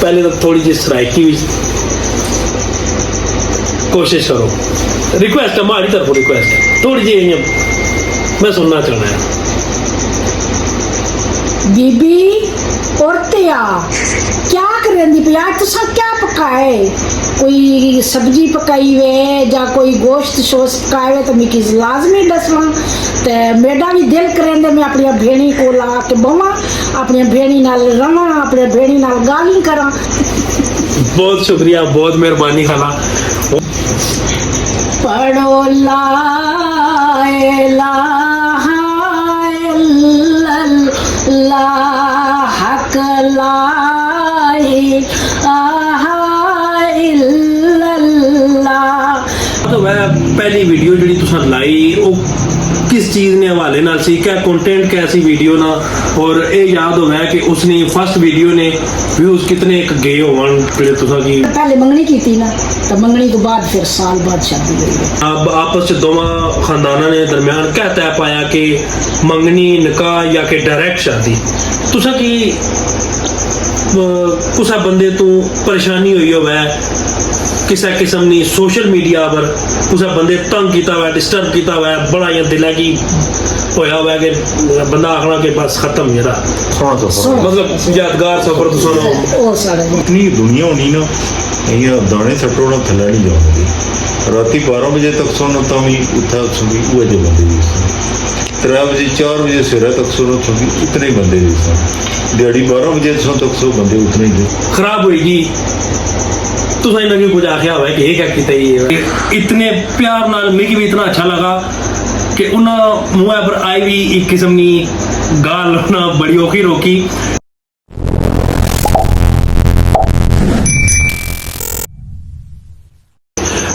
पहले तो थोड़ी जी सराइकी भी कोशिश करो। रिक्वेस्ट है, हमारी तरफ रिक्वेस्ट है, थोड़ी जी मैं सुनना चाहना है। बीबी औरतिया क्या करेंदी पे आज तुसा क्या पकाए? कोई सब्जी पकाई वे या कोई गोश्त शोश्त पकाए वे तो मिकी लाजमी दसवा। ते मेरा भी दिल करेंदे मैं अपनी भेणी को ला के बवा, अपनी भेणी नाल रवा, अपनी भेणी नाल गाली करा। बहुत शुक्रिया, बहुत मेहरबानी खाला। पढ़ो ला इलाहा इल्लल्लाह हक ला इलाहा इल्लल्लाह। तो मैं पहली वीडियो जी तुसा लाई वो किस चीज़ ने हवाले नाल सी, क्या कंटेंट कैसी वीडियो ना, और ये याद होगा कि उसने फर्स्ट वीडियो ने व्यूज कितने एक गए होवन जेडे तुसा की पहले मंगनी की थी ना, तो मंगनी के बाद फिर साल बाद शादी हुई। अब आपस च दोवां खानदाना ने दरमियान क्या तय पाया कि मंगनी निकाह या कि डायरेक्ट शादी? तुसा की कुसा बंदे तो परेशानी हुई होवे किसी किस्म की सोशल मीडिया पर, कुछ बंदे तंग किया हुआ, डिस्टर्ब किया हुआ, बड़ा इं दिल की होया हुआ कि बंदा आखना कि बस खत्म मेरा मतलब यादगार सफर तो सुनो। इतनी दुनिया होनी ना ये दाने सट्टो ना थल्ले नहीं जाओगे। राती 12 बजे तक सोना तो भी उठा सुनी वो जो बंदे भी 3 बजे 4 बजे सवेरे तक सोना सुनी उतने ही बंदे भी सन। दिहाड़ी 12 बजे तक सो बंदे उतने ही खराब होएगी। तुसा इन्हें भी कुछ आख्या हुआ है कि ये क्या किया ये इतने प्यार नाल मिगी भी इतना अच्छा लगा कि उन्हें मुँह पर आई भी एक किस्म की गाल ना बड़ी औखी रोकी।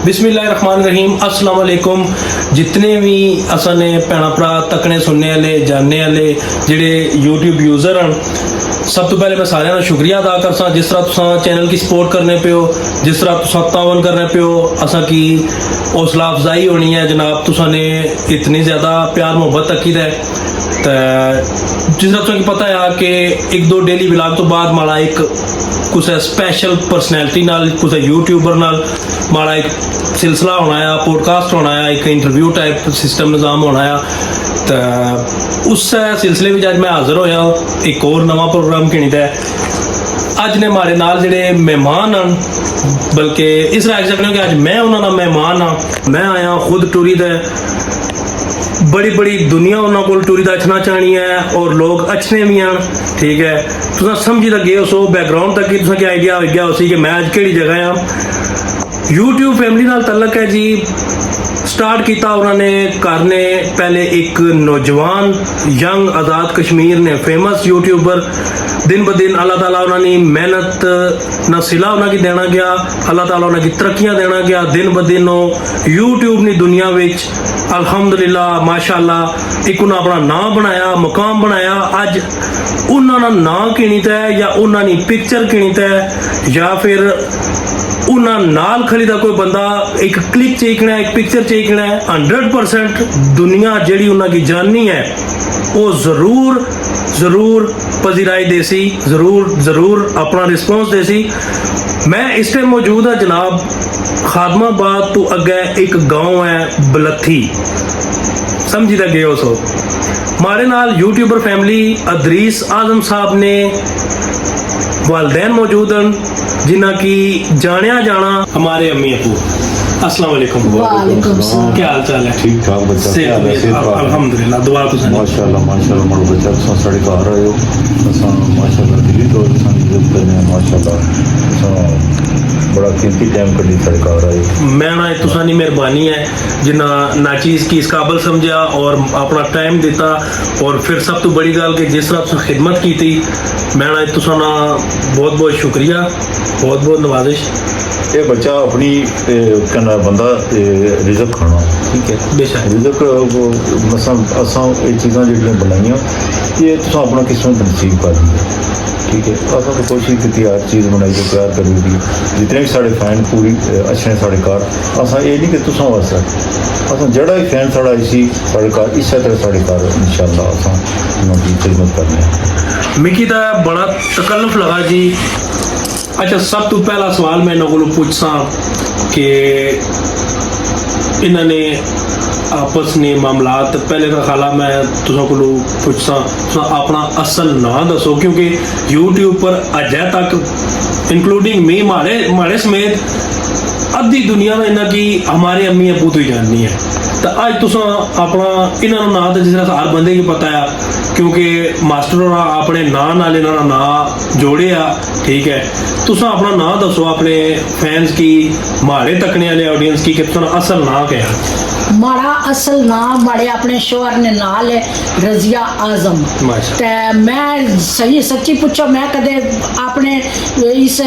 बिस्मिल्लाहिर्रहमानिर्रहीम, अस्सलाम वालेकुम। जितने भी असाने भैन भरा तकने सुनने वाले जानने वाले जेडे यूट्यूब यूजर हैं, सब तो पहले मैं सारे का शुक्रिया अदा करसा जिस तरह तुसा चैनल की सपोर्ट करने पे हो, जिस तरह तुसा तावन करने पे हो। असा की हौसला अफजाई होनी है जनाब, तुसा ने इतनी ज़्यादा प्यार मोहब्बत तकी है। तो जिस तरह तुसें पता है कि 1-2 डेली व्लॉग तो बाद माड़ा एक कुछ स्पैशल पर्सनैलिटी नाल कुछ यूट्यूबर नाल माड़ा एक सिलसिला होना है, पॉडकास्ट होना है, एक इंटरव्यू टाइप सिस्टम निज़ाम होना है। तो उस सिलसिले में अज मैं हाजिर होया एक और नवा प्रोग्राम घिनी है। अज ने हमारे नाल जेडे मेहमान हैं, बल्कि इस तरह आख सकते हो कि अज मैं उन्होंने मेहमान हाँ। मैं आया खुद टूरी दे, बड़ी बड़ी दुनिया उन्होंने को टूरी दा अचना चाहनी है और लोग अच्छने भी हैं। ठीक है, तुम समझी तो गए हो सो बैकग्राउंड तक ही तुम आइडिया हो गया उसी कि मैं अज केड़ी जगह हाँ। यूट्यूब फैमिली नाल तलक है जी। स्टार्ट किया उन्होंने करने पहले एक नौजवान यंग आज़ाद कश्मीर ने फेमस यूट्यूबर, दिन ब दिन अल्लाह ताला उन्होंने मेहनत न सिला उन्होंने देना गया, अल्लाह ताला उन्होंने तरक्कियां देना गया। दिन ब दिन यूट्यूब की दुनिया विच अल्हम्दुलिल्लाह माशाअल्लाह एक उन्होंने अपना नाम बनाया, मुकाम बनाया। अज उन्होंने नाम किणित है या उन्होंने पिक्चर किणित है या फिर उन्होंने नाल खरीदा कोई बंदा एक क्लिक चेकना है, एक पिक्चर चेकना है। 100% दुनिया जी उन्होंने जाननी है वो जरूर जरूर पजीराई देसी, जरूर जरूर अपना रिस्पॉन्स देसी। मैं इस टाइम मौजूद हाँ जनाब खादमाबाद तो अगे एक गांव है बलथी, समझी तो गए हो सो। हमारे नाल यूट्यूबर फैमिली अदरीस आजम साहब ने वालदैन मौजूद हैं जिन्ना की जानिया जाना हमारे अम्मी अबू। अस्सलाम वालेकुम। वालेकुम सलाम। क्या हाल चाल है? ठीक ठाक बच्चा अल्हम्दुलिल्लाह, दुआ तो माशाल्लाह माशाल्लाह मरो बच्चा तुम साढ़े घर आए हो असां माशाल्लाह दिल्ली तो साडी इज्जत करने माशाल्लाह बड़ा कीमती टाइम कड्ढी साढ़े घर आए। मैं ना तुसा दी मेहरबानी है जिन्ना नाचीज़ की इस काबिल समझा और अपना टाइम दिता। और फिर सब तो बड़ी गल कि जिस तरह तुम खिदमत की थी, मैं ना तुसा ना बहुत बहुत शुक्रिया, बहुत बहुत नवाजिश। ये बच्चा अपनी कहना बंदा रिजक खाना, ठीक है बेशक रिजक असां ये चीज़ां जो बनाइया ये तुम अपना किस्मत नसीब कर दी, ठीक है। असां तो कोशिश की हर चीज़ बनाई तो प्यार करी दी, जितने भी साढ़े फैन पूरी अच्छे साढ़े घर। असां ये नहीं कि तुसां वास्ते असां जड़ा भी फैन साढ़ा इसी साढ़े घर इस तरह साढ़े घर इंशाअल्लाह असां उनकी खिदमत करने। मिकी तो बड़ा तकल्लुफ लगा जी अच्छा, सब तो पहला सवाल मैं इन्हों को पूछसा कि इन्होंने आपस ने मामलात पहले का खाला मैं तुसा को पूछसा तुसा अपना असल ना दसो, क्योंकि यूट्यूब पर अजय तक इंक्लूडिंग मी माड़े समेत अद्धी दुनिया में इन्ना की हमारे अम्मी अबू तो ही जाननी है। तो अज तुसा अपना इन्हों ना तो जिस तरह हर बंदे की पता है, क्योंकि मास्टर होना अपने नां नाल इन्होंने ना जोड़े आ, ठीक है। तुसा अपना ना दसो अपने फैंस की, माड़े तकने वाले ऑडियंस की, कि तुसा असल ना क्या है? माड़ा असल नाम माड़े अपने शोहर ने नाल है रजिया आजम। ते मैं सही सच्ची पूछो, मैं कदे अपने इस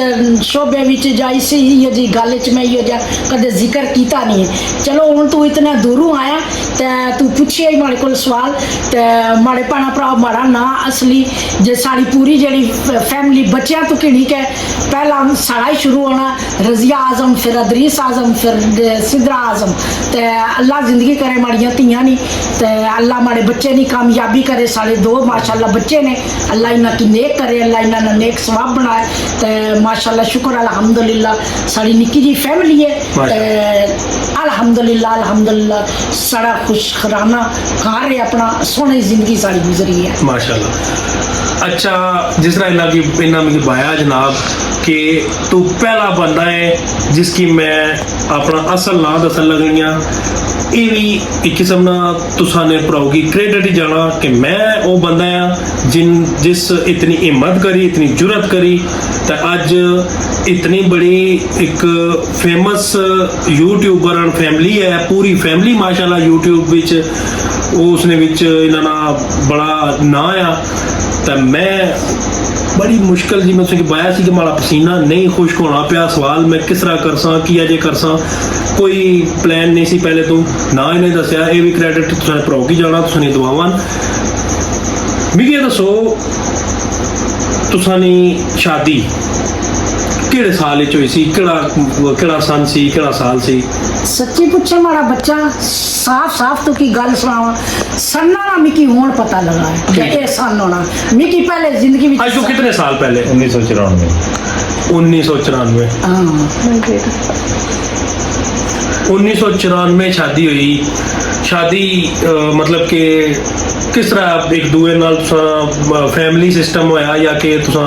शोबे विच जा इस ये जी गल च मैं ये कदे जिक्र कीता नहीं है। चलो हुण तू इतना दूरों आया ते तू पूछे ही माड़े कोल सवाल, ते माड़े भैन भरा माड़ा ना असली जे साड़ी पूरी जेड़ी फैमिली बच्चियां तो किणी के पहला साड़ा ही शुरू होना रजिया आजम, फिर अदरीस आजम, फिर सिदरा आजम। ते अल्लाह जिंदगी करे माड़ियां तियां नी, ते अल्लाह माड़े बच्चे नी कामयाबी करे, साढ़े 2 माशाल्लाह बच्चे ने, अल्लाह इन्हां की नेक करे, अल्लाह इन्हां नेक सवाब बनाए। ते माशाल्लाह शुक्र अल्हम्दुलिल्लाह साड़ी निक्की जी फैमिली है, ते अल्हम्दुलिल्लाह साड़ा खुशखराना घर है, अपना सोहनी जिंदगी साड़ी गुजरी है माशाल्लाह। अच्छा, जिस तरह इन्ना मिगी बाया जनाब कि तू पहला बंदा है जिसकी मैं अपना असल ना दसन लगनियां, ये भी एक किस्म ना तुसा ने भराओगी क्रेडिट ही जाना कि मैं वो बंदा आ जिस इतनी हिम्मत करी, इतनी जुरत करी, तो अज इतनी बड़ी एक फेमस यूट्यूबर फैमिली है, पूरी फैमिली माशाल्लाह यूट्यूब विच उसने विच इन्हां बड़ा ना आ। तो मैं बड़ी मुश्किल जी मैं तुसें बाया सी कि माड़ा पसीना नहीं खुश्क होना पिया, सवाल मैं किस तरह करसा की अजे करसा, कोई प्लान नहीं सी पहले तो ना इन्हें दसिया। ये भी क्रेडिट तुसें भराओगी जाना, तुसें दुआवां। मिगी दसो तुसानी शादी केड़े साल च होई सी, केड़ा सन सी, केड़ा साल सी? सच्ची पूछे माड़ा बच्चा साफ तो की गल सुनावा, सन्ना ना मिकी हुण पता लगा है कि ये सन होना। मिकी पहले जिंदगी में आज तो कितने साल पहले? 1994। 1994 1994 शादी हुई। शादी मतलब कि किस तरह एक दूए नाल फैमिली सिस्टम होया, या कि तुसा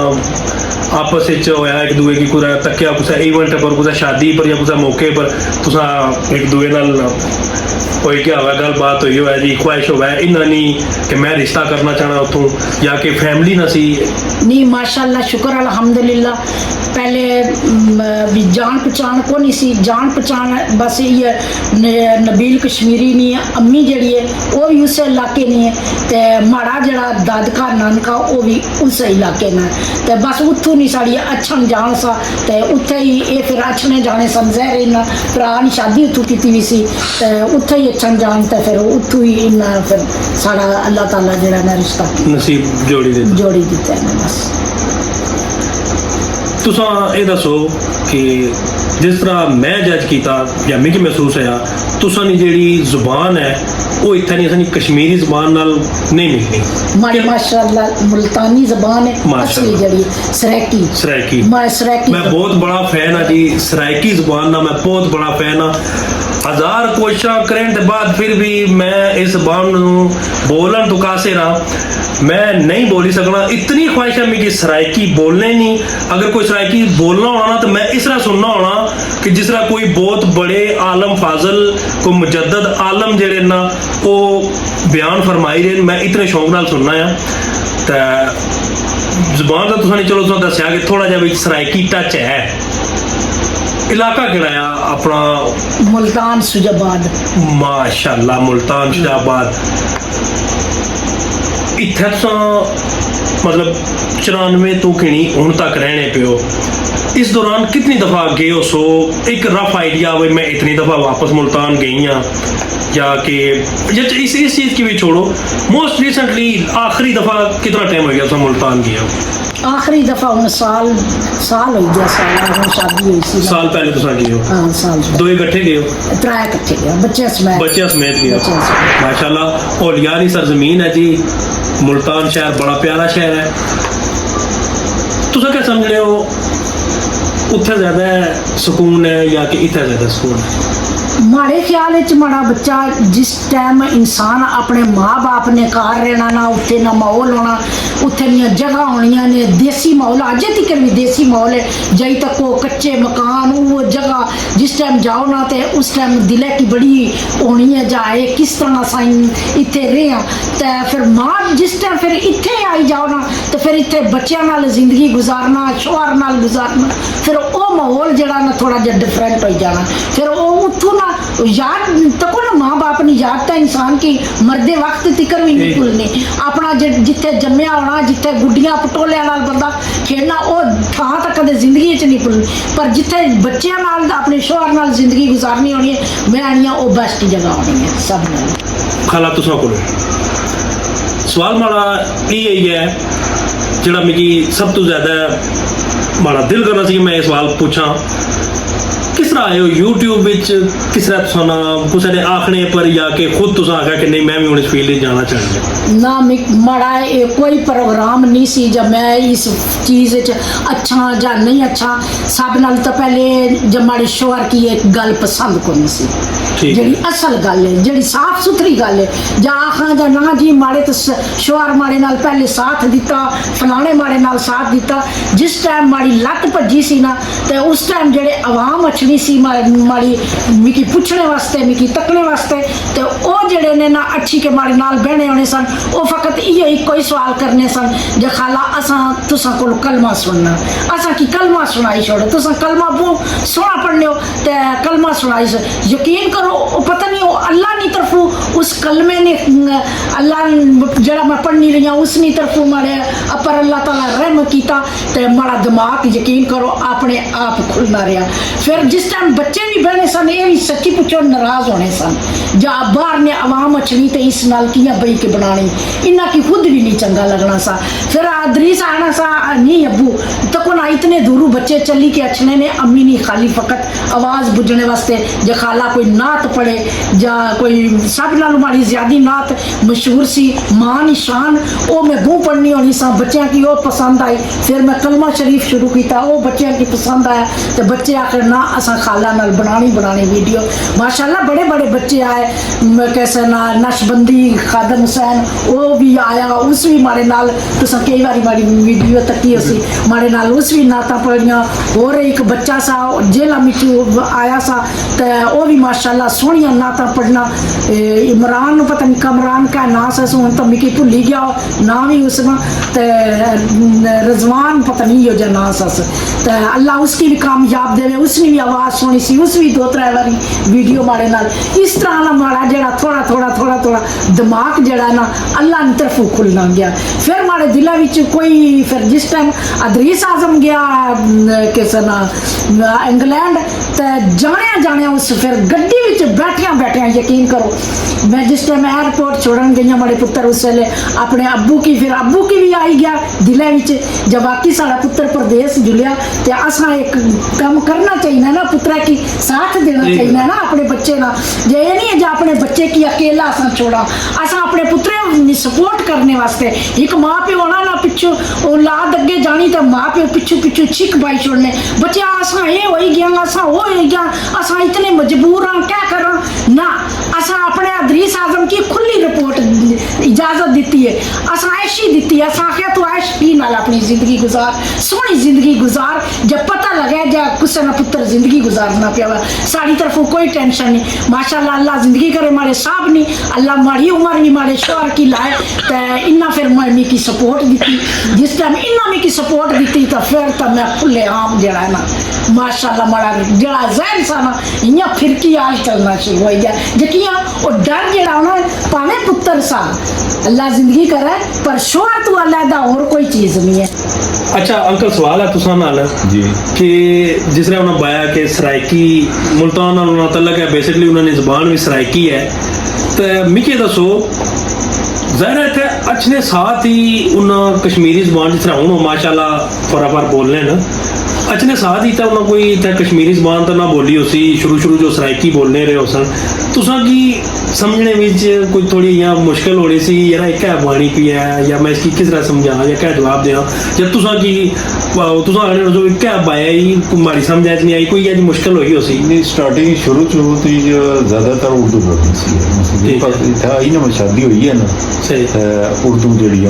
आपस विच होया एक दूए की कुछ तक्या कुछ इवेंट पर, कुछ शादी पर या कुछ मौके पर तुसा एक दूए नाल कोई क्या हुआ गलबात हुई हो जी, ख्वाहिश हुआ है इन्ना नहीं कि मैं रिश्ता करना चाहना उतों, या कि फैमिली ना सी? नहीं माशाल्लाह शुक्र अल्हम्दुलिल्लाह। पहले भी जान पहचान को नहीं सी, जान पहचान बस ये नबील कश्मीरी नहीं है, अम्मी जड़ी है वो भी उस इलाके नहीं है, तो माड़ा जड़ा दादका नानका वो भी उस इलाके में, तो बस उतों नहीं साड़ी अच्छन जान सा, तो उत्थे ही ये फिर अच्छने जाने सन जहर इन्ना भरा ने शादी उतों की भी सी, तो उत्थे ही अच्छन जान, तो फिर उतों ही इन्ना फिर साड़ा अल्लाह ताला जड़ा ना रिश्ता नसीब जोड़ी दिता है। बस तुसा ये दसो कि जिस तरह मैं जज किया या मिगी महसूस होया, तुसा नी जेड़ी जुबान है वो इतना नहीं, असानी कश्मीरी जुबान नाल नहीं मिलनी। माड़ी माशाल्लाह मुल्तानी जुबान है असली जड़ी सराइकी। सराइकी मैं बहुत बड़ा फैन हाँ जी, सराइकी जुबान ना मैं बहुत बड़ा फैन हाँ। 1000 कोशिशें करने के बाद फिर भी मैं इस जुबान बोलन तो कासे रहा, मैं नहीं बोली सकना। इतनी ख्वाहिश है मेरी सराइकी बोलने नहीं, अगर कोई सराइकी बोलना होना ना तो मैं इस तरह सुनना होना कि जिस तरह कोई बहुत बड़े आलम फाजल को मुजद्दद आलम जेड़े ना वो बयान फरमाई रहे, मैं इतने शौक नाल सुनना है। तो जुबान का तुसां चलो तुसां दस्या कि थोड़ा जिहा भी सराइकी टच है। इलाका केड़ा है अपना? मुल्तान सुजाबाद। माशाल्लाह मुल्तान सुजाबाद। इत्थे मतलब 94 तो किनी हुण तक रहने पे हो, इस दौरान कितनी दफा गए हो? सो एक रफ आइडिया हो मैं इतनी दफा वापस मुल्तान गई हाँ, या कि इस चीज की भी छोड़ो, मोस्ट रिसेंटली आखिरी दफा कितना टाइम हो गया था मुल्तान गया हो? आखिरी दफा हूँ साल हो गया, साल शादी हुई सी। साल पहले तो गए हो? हाँ साल। 2 इकट्ठे गए हो? 3 इकट्ठे गए, बच्चे समेत गए हो। माशाल्लाह औलियानी सरजमीन है जी, मुल्तान शहर बड़ा प्यारा शहर है। तुसा क्या समझ रहे हो उत्थे ज्यादा सुकून है या कि इत्थे ज्यादा सुकून है? माड़े ख्याल च माड़ा बच्चा जिस टाइम इंसान अपने माँ बाप ने घर रहना ना उत्थे ना माहौल होना उत्थे दियां जगह होनियां ने देसी माहौल अजे तक भी देसी माहौल है जई तक वो कच्चे मकान वो जगह जिस टाइम जाओ ना तो उस टाइम दिले की बड़ी होनी है जाए किस तरह साइन इत्थे रहे तो फिर माँ जिस टाइम फिर इत्थे आई जाओ ना तो फिर इत्थे बच्चों नाल जिंदगी गुजारना शोहर नाल गुजारना फिर वो माहौल जड़ा ना थोड़ा जिहा डिफरेंट हो जाना फिर वो उठो ना याद तको ना माँ बाप ने याद तो इंसान की मरदे वक्त तिकर भी नहीं भूलनी अपना जिथे जम्मिया होना जिथे गुड्डियां पटोलिया नाल बंदा खेलना वो थां तक कदे जिंदगी च नहीं भूलनी पर जिथे बच्चों नाल अपने शोहर नाल जिंदगी गुजारनी होनी है मैं आनी वो बेस्ट जगह होनी है सब नाल। खाला तुसां कोल सवाल माड़ा यही है जिहड़ा मिगी सब तो ज्यादा माड़ा दिल करना सी मैं सवाल पूछां किस तरह आए हो यूट्यूब विच किस तरह तुसां कुसै ने आखने पर या कि खुद तुसां आख्या कि नहीं मैं भी हुण इस फील्ड च जाना चाहंदा ना माड़ा कोई प्रोग्राम नहीं सी जब मैं इस चीज़ अच्छा या नहीं अच्छा सब नाल तो पहले जब माड़े शोहर की एक गल पसंद को नहीं सी ठीक जी असल गल है जी साफ सुथरी गल है जा आखा जा ना जी माड़े तो शोहर माड़े नाल पहले साथ दिता फलाने माड़े नाल साथ दिता जिस टाइम माड़ी लत भजी सी ना तो उस टाइम जेडे अवाम अछड़ी सी माड़ी मिकी पुछने वास्ते मिकी तकने वास्ते तो वो जेडे ने ना अच्छी के माड़े नाल बहने होने सन वो फकत इयो ही कोई सवाल करने सन जे खाला असा तुसा कोल कलमा सुनना असा की कलमा सुनाई छोड़ो तुसा कलमा बहुत सोहना पढ़ने हो तो कलमा सुनाई यकीन करो पता नहीं वो अल्लाह की तरफों उस कलमे ने अल्लाह जरा मैं पढ़नी रही हूँ उसनी तरफों मारे पर अल्लाह ताला रहम किया तो माड़ा दिमाग यकीन करो अपने आप खुलना रहा फिर जिस टाइम बच्चे भी बहने सन ये भी सच्ची पुछो नाराज होने सन जा बाहर ने अवाम अचनी तो इस नाल कियां बई के बनानी इन्ना की खुद भी नहीं चंगा लगना सा फिर आदरीस आना सा नहीं अबू तको ना इतने दूरों बच्चे चली के अच्छने ने अम्मी नहीं खाली फकत आवाज़ बुझने वास्ते जे खाला कोई नात पढ़े या कोई सब नालों माड़ी ज्यादा नात मशहूर सी मां निशान वो मैं बूह पढ़नी होनी सा बच्चों की वो पसंद आई फिर मैं कलमा शरीफ शुरू किया वो बच्चों की पसंद आया तो बच्चे आखिर ना असा खाला नाल बनानी वीडियो माशाल्लाह बड़े बड़े बच्चे आए कैसे ना नशबंदी खादम हुसैन वो भी आया उस भी मारे नाल तुसा कई बारी माड़ी वीडियो तकी उसी मारे नाल उस भी नाता पढ़िया और एक बच्चा सा जेला मिचू आया सा तो वो भी माशाल्लाह सोहनिया नाता पढ़ना इमरान पता नहीं कमरान का नाम से सुन तो मिकी भुली गया नाम ही उसका तो रजवान पता नहीं हो जा नाम सस तो अल्लाह उसकी भी कामयाब देवे उसने भी आवाज़ सुनी सी उस भी 2-3 बारी वीडियो मारे नाल इस तरह ना माड़ा जरा थोड़ा दिमाग जड़ा ना अल्लाह की तरफों खुलना गया फिर माड़े दिलों विच कोई फिर जिस टाइम अदरीस आजम गया किस ना इंग्लैंड तो जाने उस फिर गड्डी विच बैठिया यकीन करो मैं जिस टाइम एयरपोर्ट छोड़न गई माड़े पुत्र उस वेले अपने अब्बू की भी आई गया दिलों विच जब बाकी साड़ा पुत्र प्रदेश जुलिया तो असा एक काम करना चाहिए ना पुत्रा की साथ देना चाहिए ना अपने बच्चे ना जे ये नहीं है जो अपने बच्चे की अकेला असा छोड़ा असा अपने पुत्रे सपोर्ट करने वास्ते एक माँ प्यो होना ना पिछू औलाद अगे जानी तो माँ प्यो पिछू छिक पाई छोड़ने बच्चे असा ये हो गया असा वो हो गया असा इतने मजबूर हाँ क्या करा ना असा अपने अदरीस आजम की खुली रिपोर्ट इजाजत दी है असा ऐशी दी है असा आख्या तू ऐश की नाल अपनी जिंदगी गुजार सोहनी जिंदगी गुजार जब पता लगे जा कुछ ना पुत्र जिंदगी गुजारना पिया वा साड़ी तरफों कोई टेंशन नहीं माशाल्लाह अल्लाह जिंदगी करे मारे साहब नहीं अल्लाह माड़ी उम्र भी मारे शोहर की लाए तो इन्ना फिर मैं की सपोर्ट दी जिस टाइम इन्ना मी की सपोर्ट दी तो फिर तो मैं खुले आम जरा है ना माशाल्लाह माड़ा जरा जहन सा ना इं फिरकी आज चलना शुरू हो गया जकिया वो डर जरा ना पावे पुत्र सा अल्लाह जिंदगी करे पर शोहर तो अलहदा और कोई चीज़ नहीं है। अच्छा अंकल सवाल है तुसा नाल जी कि जिस तरह उन्होंने बाया कि सराइकी मुल्तान नाल उन्होंने तलक है बेसिकली उन्होंने ज़बान भी सराइकी है तो मिगी दसो ज़ाहिर है इतने अच्छे साथ ही उन्हें कश्मीरी ज़बान जिस तरह हूँ माशाल्लाह फराफर बोल रहे हैं अच्छा ने साथ दिता उन्होंने कोई इतना कश्मीरी जबान तो ना बोली उसी शुरू जो सराइकी बोलने रहे हो सन तुसा की समझने में कोई थोड़ी यहाँ मुश्किल हो रही सी यार क्या बाणी पी है या मैं इसकी किस तरह समझा या क्या जवाब दें जब तुसा की तुसा आने क्या बाया ही माड़ी समझ नहीं आई कोई अज मुश्किल हुई उसी नहीं स्टार्टिंग शुरू तो ज़्यादातर उर्दू बोलनी सी था ही ना शादी हुई है ना सही उर्दू जी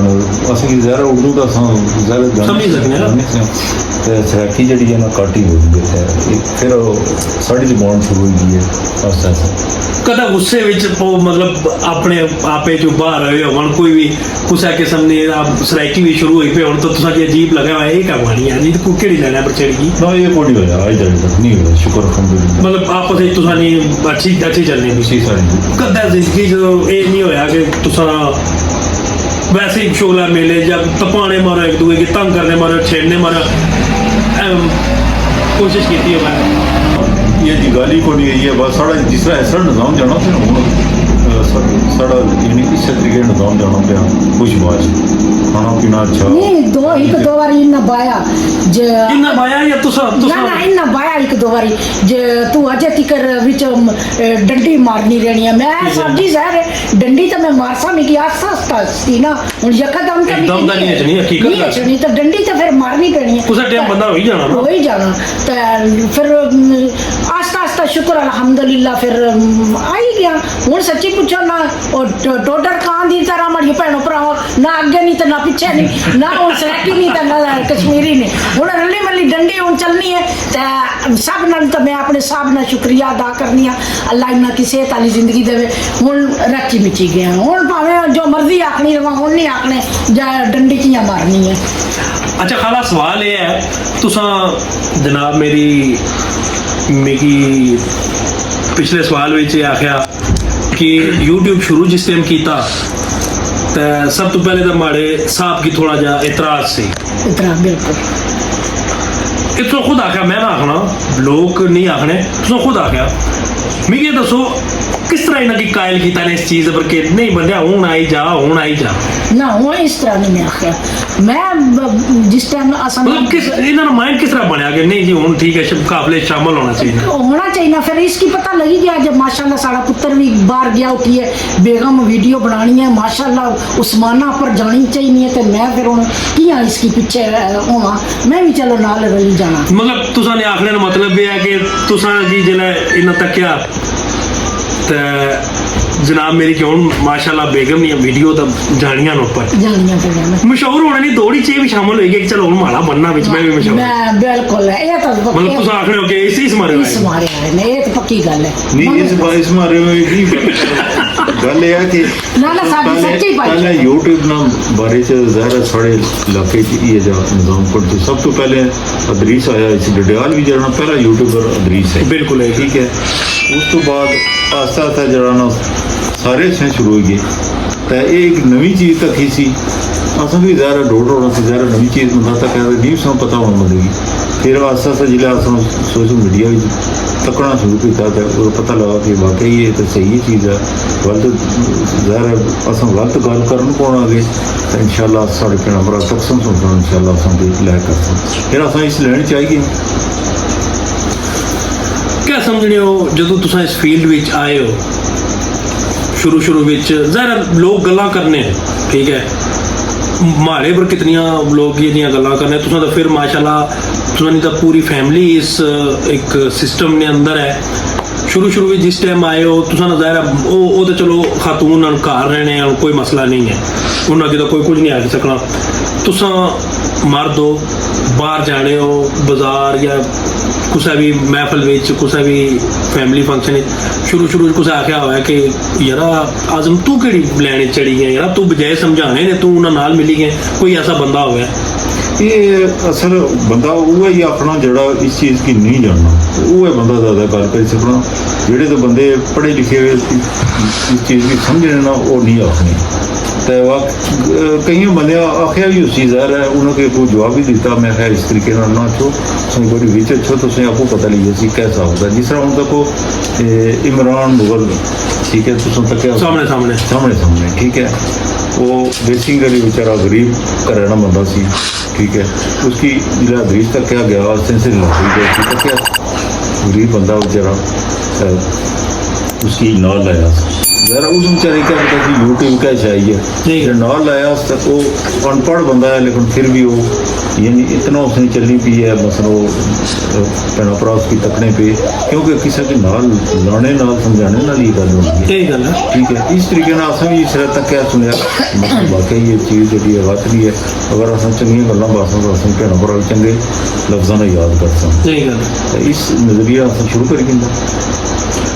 असं ज़्यादा उर्दू का ज़्यादा समझ सकते सराकी जी है ना घट ही हो गई है फिर साड़ी जबान शुरू हुई है आस्ता आस्ता कदा गुस्से विच मतलब अपने आपे चो बाहर रहे हो कोई भी कुछ किस्म ने सराइकी भी शुरू हुई पे हुण तो तुसा की अजीब लगा हुआ है क्या बाणी है जी तो केड़ी लेना बचेगी ना ये कोई नहीं होया आज तक नहीं होया शुक्र अल्हम्दुलिल्लाह मतलब आपस में तुसा नहीं अच्छी चलनी इसी सारी कदा जिंदगी जो ये नहीं होया कि तुसा वैसे ही शोला मेले जब तपाने मारो एक दूसरे की तंग करने मारो छेड़ने मारो कोशिश की है मैंने ये दिवाली को नहीं है बस साढ़ा जिस तरह ऐसा निज़ाम जाना फिर हूँ साढ़ा यानी इस तरीके निज़ाम जाना पे खुशबाश खाना पीना अच्छा नहीं एक दो बार इन्ना बाया जे इन्ना बाया या तुसा ना इन्ना बाया एक दो बारी जे तू अजे तिकर विच डंडी मारनी रहनी है मैं सब्जी जहर डंडी तो मैं मारसा नहीं कि आस्ता आस्ता थी ना हुन यकदम एकदम दा नहीं है हकीकत नहीं है तो डंडी तो फिर मारनी पैनी है कुछ टाइम बंदा हो ही जाना ना हो ही जाना तो फिर आस्ता आस्ता शुक्र अल्हम्दुलिल्लाह फिर आई गया हुन सच्ची पूछो ना और टोटर कान दी तरह हमारी भैनों भराओ ना अगे नहीं तो ना पीछे नहीं ना हुन सराकी नहीं तो ना कश्मीरी नहीं हुन रली मली डंडी हुन चलनी है तो सब नाल तो मैं अपने साहब ना शुक्रिया अदा करनी है अल्लाह इन्ना की सेहत वाली जिंदगी देवे हुन रची मिची गया हुन भावें जो मर्जी आखनी रवा हुन नहीं आखने जा डंडी कियां मारनी है। अच्छा खाला सवाल ये है तुसा जनाब मेरी पिछले सवाल विच आख्या कि यूट्यूब शुरू जिस टाइम किया तो सब तो पहले तो माड़े साहब की थोड़ा जा इतराज से इतना बिल्कुल इतो खुद आख्या मैं ना आखना लोग नहीं आखने तुम खुद आख्या मिगी दसो किस तरह इन्हें की कायल किया ने इस चीज पर कि नहीं बंदे हूं आई जा ना हूं इस तरह नहीं मैं आख्या मैं जिस टाइम मतलब किस इन्होंने माइंड किस तरह बनया कि नहीं जी हूं ठीक है काफिले शामिल होना चाहिए ना फिर इसकी पता लगी गया जब माशाल्लाह साड़ा पुत्र भी बाहर गया उठी है बेगम वीडियो बनानी है माशाल्लाह उस्माना पर जानी चाहिए तो मैं फिर हूं किया इसकी पीछे होना मैं भी चलो नाल रली जाना मतलब तुसा ने आखने का मतलब ये है कि तुसा की जिले इन्ना तकिया ते जनाब मेरी क्यों माशाल्लाह बेगम ने वीडियो तो जानियां ऊपर जानियां पे जाना मशहूर होने नहीं दौड़ी चे भी शामिल होएगी कि चलो हुन माड़ा बनना विच मैं भी मशहूर मैं बिल्कुल है ये तो मतलब तुसा आखने हो कि इस मारे इस मारे आए ने ये तो पक्की गल है नहीं इस मारे हुए गल ये है कि ना साडी सच्ची बात पहले यूट्यूब ना बारे च ज़ाहिर साढ़े इलाके च ये जा निज़ाम पड़ते सब तो पहले अदरीस आया इस डडियाल भी जाना पहला यूट्यूबर अदरीस है बिल्कुल है ठीक है उस तो बाद आस्ता आस्ता जरा ना सारे से शुरू हो गए तो एक नवी चीज़ तक ही सी अस भी ज़्यादा डोड़ होना से ज़्यादा नवी चीज़ बंदा तक नहीं सब पता होना लगेगी फिर आस्ता आस्ता जिला अस सोशल मीडिया तकना शुरू किया तो पता लगा कि वाकई ये तो सही चीज़ है गलत ज़ाहिर अस गलत गल करन पौना अगे तो इंशाल्लाह साढ़े भैन भरा तक समझो इंशाल्लाह अस लै कर फिर अस इस लैन चाहिए क्या समझने हो जो तुसा इस फील्ड विच आए हो शुरू विच ज़ाहिर लोग गल्लां करने ठीक है माड़े पर कितनियां लोग ये गल्लां करने तुसा तो फिर माशाल्लाह तुसा तो पूरी फैमिली इस एक सिस्टम ने अंदर है शुरू में जिस टाइम आए हो तुसा ना ज़ाहिर वो तो चलो खातून घर रहने कोई मसला नहीं है उन्हें अगे तो कोई कुछ नहीं आ सकना तुसा मर्द हो बाहर जाने हो बाजार या कुछ भी महफल विच कुछ भी फैमिली फंक्शन शुरू कुछ आख्या हुआ कि यार आजम तू केड़ी लैने चढ़ी गया यार तू बजाय समझाने ने तू उन्होंने नाल मिली गए कोई ऐसा बंदा हुआ ये असल बंदा वो ही अपना जड़ा इस चीज़ की नहीं जानना वो है बंदा ज़्यादा गल कर सकना जेड़े तो बंदे पढ़े लिखे हुए इस चीज़ की समझने ना वो नहीं आखने तो कई बंदे आख्या भी उसी ज़ाहिर है उन्होंने कोई जवाब भी दिता मैं आख्या इस तरीके ना अच्छो बड़ी बिच अच्छो तो आपको पता लीजिए सी कैसा होता जिस तरह हूँ तक इमरान मुगल ठीक है तुम तक सामने सामने ठीक है वो बेसिकली बेचारा गरीब घराना बंदा सी, ठीक है। उसकी जिला अदरीस तक क्या गया सेंसिटिव गई, क्या गरीब बंदा बेचारा उसकी नाल लाया जरा उस बेचारे क्या पता कि यूट्यूब क्या चाहिए, ठीक है। नाल लाया उस तक वो अनपढ़ बंदा है, लेकिन फिर भी वो यानी इतना उसने चलनी पी है, मसलन वो भैन भरा उसकी तकने पे, क्योंकि किसी के नाल लाने नाल समझाने नाल ही गल होती है, यही गल है। ठीक है। इस तरीके ना असें भी इस तक क्या सुनिया मतलब वाकई ये चीज़ जी वत भी है। अगर असें चंगियां गल्लां बासां तो असें भैन भरा चंगे लफ्ज़ां नाल याद कर सकते, यही गल है। तो इस नज़रिया असें शुरू करी दिंदा।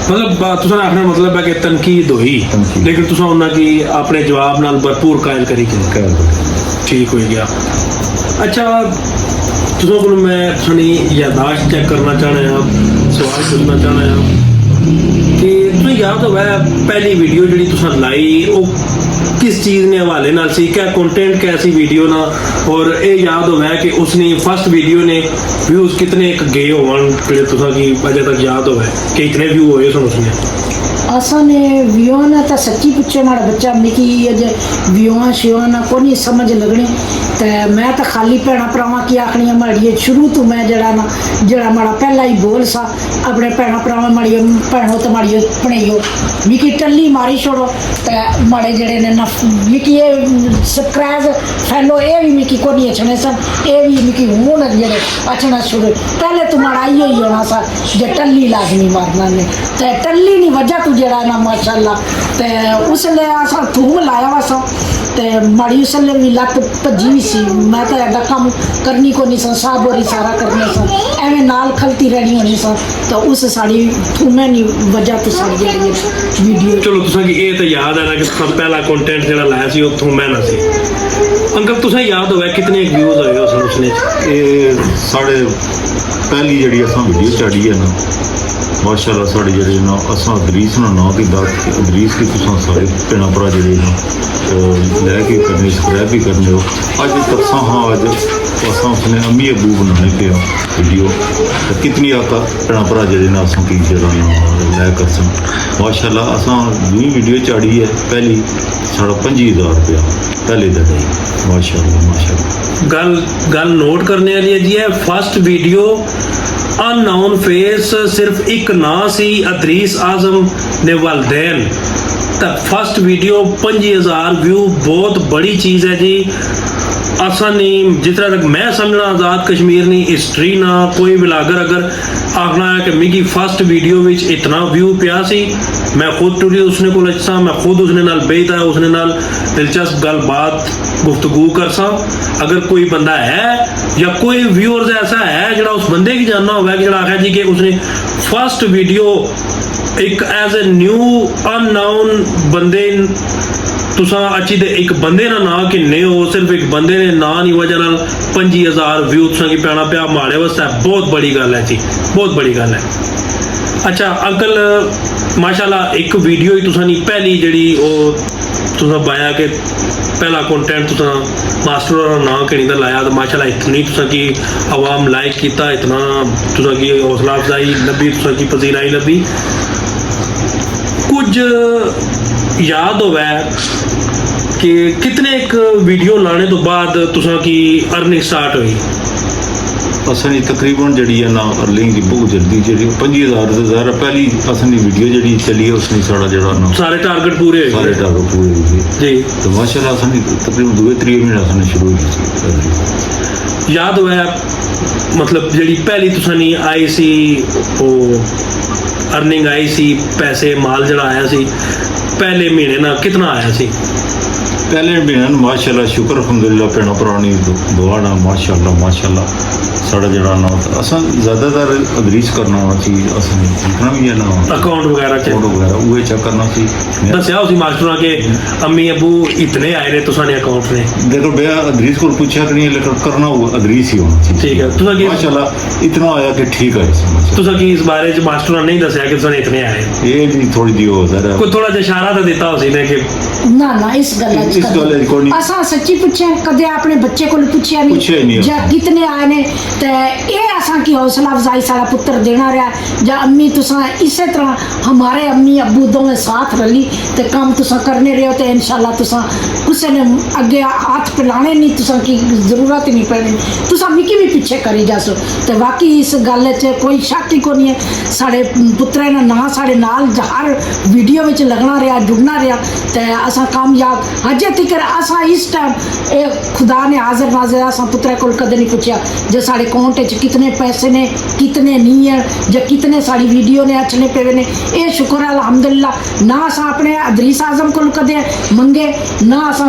मतलब तुसां आखने का मतलब है कि तनकीद होई, तनकीद। लेकिन तुसां उन्हां की अपने जवाब नाल भरपूर कायल करी कि क्या ठीक हो गया। अच्छा, तुसां को मैं थोड़ी यादाश्त चेक करना चाहना है, सवाल पूछना चाहना है कि तुसें याद होवे पहली वीडियो जिहड़ी तुसां लाई वो किस चीज़ ने हवाले नाल सी, क्या कंटेंट कैसी वीडियो ना, और ये याद होवे कि उसने फर्स्ट वीडियो ने व्यूज़ कितने गए होवन जेह्ड़े तुसां की अजे तक याद होवे कि इतने व्यू होए सन उसने? असाने व्यूआं ना तो सच्ची पुछे माड़ा बच्चा मिकी अजे व्यूआं श्यूआं ना को नहीं समझ लगनी, ते मैं तो खाली भैन भरावां की आखनी माड़ी शुरू तो मैं जड़ा माड़ा पहला ही बोल सा अपने भैन भरावां माड़ी भैनों तो माड़ी भनेइयो मिकी टल्ली मारी छोड़ो, ते माड़े जेड़े ने ना मिकी ये सब्सक्राइब फैलो ये भी मिकी को नहीं अचने सन, ये भी मिकी हूं न जेड़े अचना शुरू पहले तो माड़ा इयो ही होना सा जे टल्ली लाजमी मारना ने, ते टल्ली नहीं वजह तू जरा ना माशाल्लाह, ते उसले असा थूम लाया वा सा, ते माड़ी उसले भी लत भज्जी भी सी, मैं तो एडा कम करनी को नहीं सा, साहब होरी सारा करने सा, एवं नाल खलती रहनी होनी सा, तो उस साड़ी थूमे नहीं वजह तो साड़ी जेड़ी वीडियो। चलो तुसां की ये तो याद है ना कि तुसां पहला कंटेंट जेड़ा लाया सी वो थूमै ना सी। अंकल तुसें याद होवे कितने व्यूज होए उसने? ये साढ़े पहली जी अस वीडियो चाड़ी है ना माशाल्लाह साढ़े जे ना अस अदरीस ना ना कि अदरीस की तुम सारे भैन भरा जे ना लैके करने सब्सक्राइब भी करने हो अज तरसा हाँ अज अस उसने अम्मी अबू बनाने पे वीडियो तो कितनी आका भैन भरा जे ना अस की जरा लै कर सन माशाल्लाह अस दूई वीडियो चाड़ी है पहली साढ़ा 25,000 रुपया पहले दिन माशाल्लाह माशाल्लाह। गल नोट करने वाली है जी है फर्स्ट वीडियो अननोन फेस सिर्फ एक ना सी अदरीस आजम ने वालदैन तक फर्स्ट वीडियो 25,000 व्यू बहुत बड़ी चीज़ है जी। असा नहीं जिस तरह तक मैं समझना आज़ाद कश्मीर नहीं हिस्ट्री ना कोई ब्लागर अगर आखना है कि मिगी फर्स्ट वीडियो विच इतना व्यू पिया सी मैं खुद टुरी उसने को लचसा मैं खुद उसने नाल बेहता उसने नाल दिलचस्प गलबात गुफ्तगू कर सा अगर कोई बंदा है या कोई व्यूअर्स ऐसा है जरा उस बंदे की जानना होगा कि जरा आखा जी कि उसने फर्स्ट वीडियो एक एज ए न्यू अननोन बंदे तुसा अच्छी दे एक बंदे ना ना किन्ने हो सिर्फ एक बंदे ने ना नहीं वजह नाल 25,000 व्यू तुसा की पैना पिया माड़े वास्ते बहुत बड़ी गल है जी बहुत बड़ी गल है। अच्छा अंकल माशाल्लाह एक वीडियो ही तुसा नहीं पहली जड़ी ओ तुसा पाया कि पहला कंटेंट तुसा मास्टर और ना कहीं दा लाया तो माशाल्लाह इतनी तुसा की आवाम लाइक किया इतना तुसा की हौसला अफजाई लभी तुसा की पजीराई लभी कुछ याद होवे कि कितने एक वीडियो लाने तो बाद तुसा की अर्निंग स्टार्ट हुई? असनी तकरीबन जी है ना अर्निंग की बहुत जल्दी जी 25,000 से ज़्यादा पहली असनी वीडियो जी चली है उसने सारा जरा ना सारे टारगेट पूरे हुए सारे टारगेट पूरे हुए जी तो माशाल्लाह असनी तकरीबन 2-3 महीने असने शुरू की याद होया मतलब जी पहली तुसा नहीं आई सी वो अर्निंग आई सी पैसे माल जड़ा आया सी पहले महीने ना कितना आया सी? पहले महीने माशाल्लाह शुक्र अल्हम्दुलिल्लाह भैन भरानी दुआ ना माशाल्लाह साढ़ा जरा ना अस ज़्यादातर अदरीस करना होना चाहिए असने जितना भी है ना अकाउंट वगैरह वो चेक करना सी दसिया उसी मास्टर के अम्मी अबू इतने आए ने तुसा ने अकाउंट ने देखो भैया अदरीस को पूछा कि नहीं लेकिन करना वो अदरीस ही होना चाहिए ठीक है तुसा की माशाल्लाह इतना आया कि ठीक है तुसा की इस बारे च मास्टर ने नहीं दसिया कि तुसा ने इतने आए ये भी थोड़ी दी हो ज़रा कोई थोड़ा जिहा इशारा तो दिता उसी ने कि ਨਾ ਨਾ ਇਸ ਗੱਲ ਇਸ ਗੱਲ ਦੀ ਕੋਈ ਨਹੀਂ। ਅਸਾਂ ਸੱਚੀ ਪੁੱਛਿਆ ਕਦੇ ਆਪਣੇ ਬੱਚੇ ਕੋਲ ਪੁੱਛਿਆ ਪੁੱਛਿਆ ਹੀ ਨਹੀਂ ਨਹੀਂ ਜਾਂ ਕਿਤਨੇ ਆਏ ਨੇ ਤੇ ਇਹ ਅਸਾਂ ਕੀ ਹੌਸਲਾ ਅਫਜ਼ਾਈ ਸਾਡਾ ਪੁੱਤਰ ਦੇਣਾ ਰਿਹਾ ਜਾਂ ਅੰਮੀ ਤੁਸਾਂ ਇਸੇ ਤਰ੍ਹਾਂ ਹਮਾਰੇ ਅੰਮੀ ਅੱਬੂ ਦੋਵੇਂ ਸਾਥ रली ते काम तुसा करने रहे हो तो इंशाल्लाह तुसा किसी ने अगे हाथ पिलाने नहीं तुसा की जरूरत ही नहीं पैनी तुसा मिकी भी पीछे करी जासो तो वाकई इस गल च कोई शक ही कोनी है साढ़े पुत्रे ने ना साढ़े नाल हर वीडियो में लगना रहा जुड़ना रहा तो असा कामयाब अजे तक असा इस टाइम खुदा ने हाजिर नाजिर असा पुत्रे को कदे नहीं पूछा जो साढ़े अकाउंट च कितने पैसे ने कितने नहीं है या कितने साड़ी वीडियो ने अच्छे पे ने ये शुक्र है अल्हम्दुलिल्लाह ना असा अपने अदरीस आजम को कदे मंगे ना असा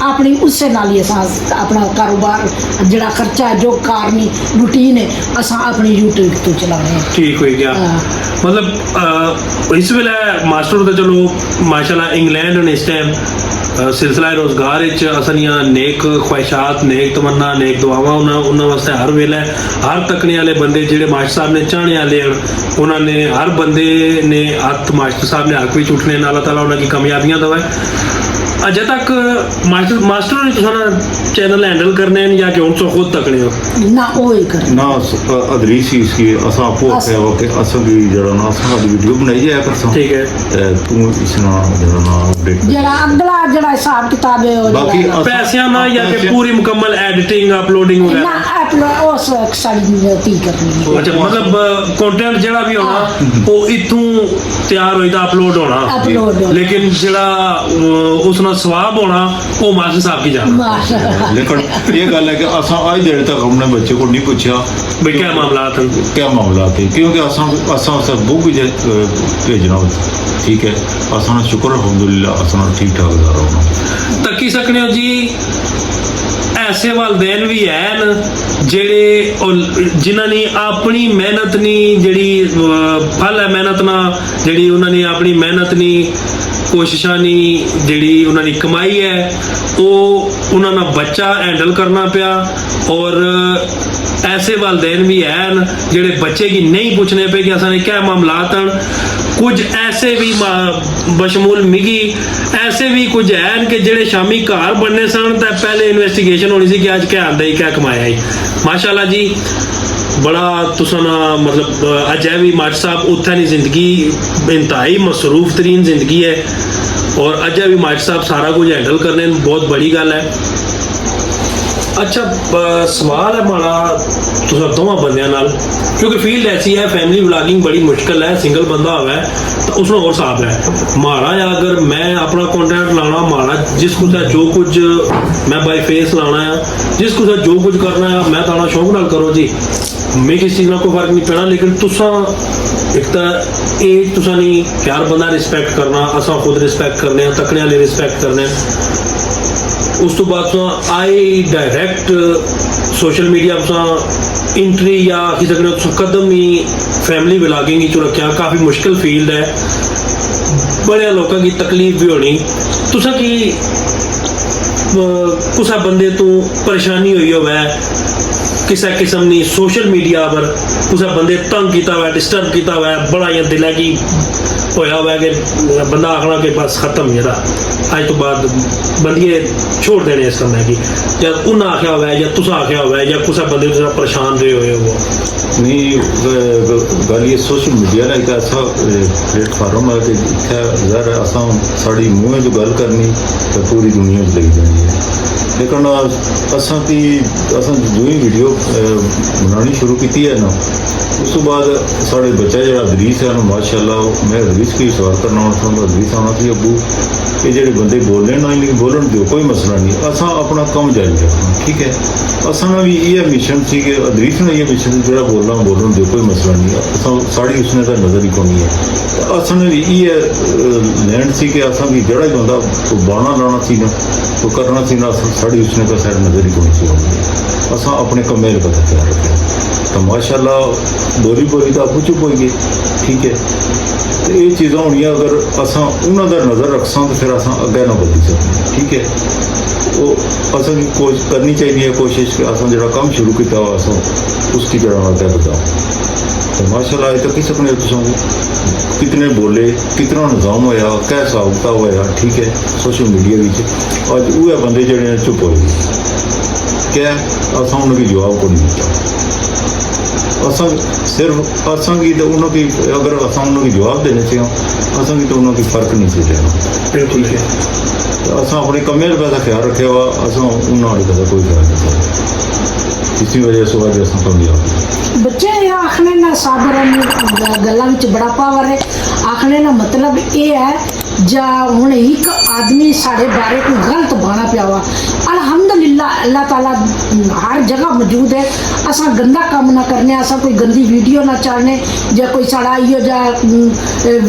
अपनी उससे नाल ही असा अपना कारोबार जड़ा खर्चा जो कारनी रूटीन है असा अपनी यूट्यूब तो चलाने ठीक हो गया मतलब इस वेले मास्टर तो चलो माशाल्लाह इंग्लैंड ने इस टाइम सिलसिला रोजगार असनियां नेक ख्वाहिशात नेक तमन्ना नेक दुआवां उन्होंने वास्ते हर वेले हर तकने वाले बंदे जेडे मास्टर साहब ने चाहने वाले उन्होंने हर बंदे ने हथ मास्टर साहब ने हक भी उठने अल्लाह ताला उन्होंने कामयाबियां दवे अजे तक मास्टर ने तुसां चैनल हैंडल करने हैं या कि हुण तो खुद तकने हो ना ओ ही कर ना अदरीस ही इसकी असा आपको है वो कि असा भी जरा ना असा वीडियो बनाई जाए करसा ठीक है तू इसना जरा ना अपडेट जड़ा अगला जड़ा हिसाब किताब है वो बाकी पैसियां ना या कि पूरी मुकम्मल एडिटिंग अपलोडिंग ना वगैरह अपलोड उस सारी ती करनी है अच्छा मतलब कंटेंट जेड़ा भी होना वो इथों तैयार होईदा अपलोड होना अपलोड लेकिन जेड़ा उसना सवाब होना वो मास्टर साहब की जाना माशाल्लाह लेकिन ये गल है कि असा आज देर तक हमने बच्चे को नहीं पूछा भाई क्या मामला था क्या मामला थे क्योंकि असा सब बुक भेजना ठीक है असा शुक्र अल्हम्दुलिल्लाह असा ठीक ठाक जा रहा तकी सकने हो जी ऐसे वालदैन भी हैं जेड़े जिन्हां ने अपनी मेहनत नी जेड़ी फल है मेहनत ना जेड़ी उन्होंने अपनी मेहनत नी कोशिशां नी जेड़ी उन्होंने कमाई है वो उन्होंने बच्चा हैंडल करना पिया और ऐसे वालदैन भी हैं जेड़े बच्चे की नहीं पूछने पे कि असां क्या मामलात हैं कुछ ऐसे भी बशमूल मिगी ऐसे भी कुछ हैं कि जेड़े शामी घर बनने सन तो पहले इन्वेस्टिगेशन होनी सी कि अज क्या आंदा ही क्या कमाया ही माशाल्लाह जी बड़ा तुसां मतलब अज भी मास्टर साहब उत्थे दी जिंदगी इंतहाई मसरूफ तरीन जिंदगी है और अज भी मास्टर साहब सारा कुछ हैंडल करने बहुत बड़ी गल है अच्छा सवाल है माड़ा तुसां दोवां बंदियां नाल क्योंकि फील्ड ऐसी है फैमिली व्लॉगिंग बड़ी मुश्किल है सिंगल बंदा होवे तो उसमें और साहब है माड़ा है अगर मैं अपना कंटेंट लाना माड़ा जिस कुछ जो कुछ मैं बाई फेस लाना है जिस कुछ जो कुछ करना है मैं ताना शौक नाल करो जी मैं किसी चीज़ ना कोई फर्क नहीं पैना लेकिन तुसा एक तो एज तुसा नहीं प्यार बंदा रिस्पेक्ट करना असा खुद रिस्पेक्ट करने तकने वाले रिस्पेक्ट करने उस तो बाद आई डायरैक्ट सोशल मीडिया इंट्री या किसी कदम ही फैमिली व्लॉगिंग ही रखा काफ़ी मुश्किल फील्ड है बड़े लोगों की तकलीफ भी होनी तुसा की कुछ बंदे तो परेशानी हुई हो किसी किस्म की सोशल मीडिया पर कुछ बंदे तंग किया हुआ डिस्टर्ब किया हुआ बड़ा इं दिल है कि होया हुआ कि बंदा आखना कि बस खत्म मेरा अज तो बाद बंदिए छोड़ देने इस कम की या उन्हें आख्या हुआ है या तुसा आख्या हुआ है या कुछ बंदे परेशान रहे हुए वो नहीं गल ये सोशल मीडिया का एक ऐसा प्लेटफार्म है कि इतना ज़ाहिर है असा साड़ी मुँह जो गल करनी तो पूरी दुनिया लगी जानी है लेकिन असा जो ही वीडियो बनानी शुरू की है ना उस तो बाद साढ़े बच्चा जो अदरीस है माशाल्लाह मैं अदरीस की सवाल करना अदरीस आना कि अबू ये जो बंदे बोलने ना ही बोलन दो कोई मसला नहीं असा अपना कम जारी रखना ठीक है असा भी ये मिशन सी कि अदरीस ने ये मिशन जो बोलना बोलन दो कोई मसला नहीं असा साड़ी उसने तो नज़र ही कोनी है असा भी ये लैंड सी कि असा भी जड़ा ही बंदा बाना लाना सी ना तो करना सी ना साड़ी उसने तो शायद नज़र ही कोनी सी असा अपने कमे पता तैयार रखें तो माशाल्लाह बोरी तो आपू चुप हो गई ठीक है तो ये चीज़ां होनियां अगर असा उन्हों का नज़र रखसा तो फिर असा अगे ना बदली सकते ठीक है वो असा कोशिश करनी चाहिए कोशिश कि असा जो काम शुरू किया असा उसकी जगह अगे बताओ तो माशाल्लाह अज तक ही सकने तुम कितने बोले कितना निजाम होया क्या हिसाब किताब होया ठीक है सोशल मीडिया विच अज वो बंदे जड़े चुप हो गए क्या असा उन्होंने जवाब को नहीं दिता असा सिर्फ असा की तो उन्होंने अगर असा उन्होंने जवाब देने से असा की तो उन्होंने फर्क नहीं से देना बिल्कुल है असा अपने कमे का ख्याल रखे हुआ असा उन्होंने का कोई ख्याल नहीं किया इसी वजह से वजह असा कामयाब बच्चे आखने ना साबर गल्लां विच बड़ा पावर है आखने ना मतलब ये है जा हुण एक आदमी साढ़े बारे कोई गलत बाना पिया वा अल्हम्दुलिल्लाह अल्लाह ताला हर जगह मौजूद है असा गंदा काम ना करने असा कोई गंदी वीडियो ना चाड़ने या कोई साड़ा इो जा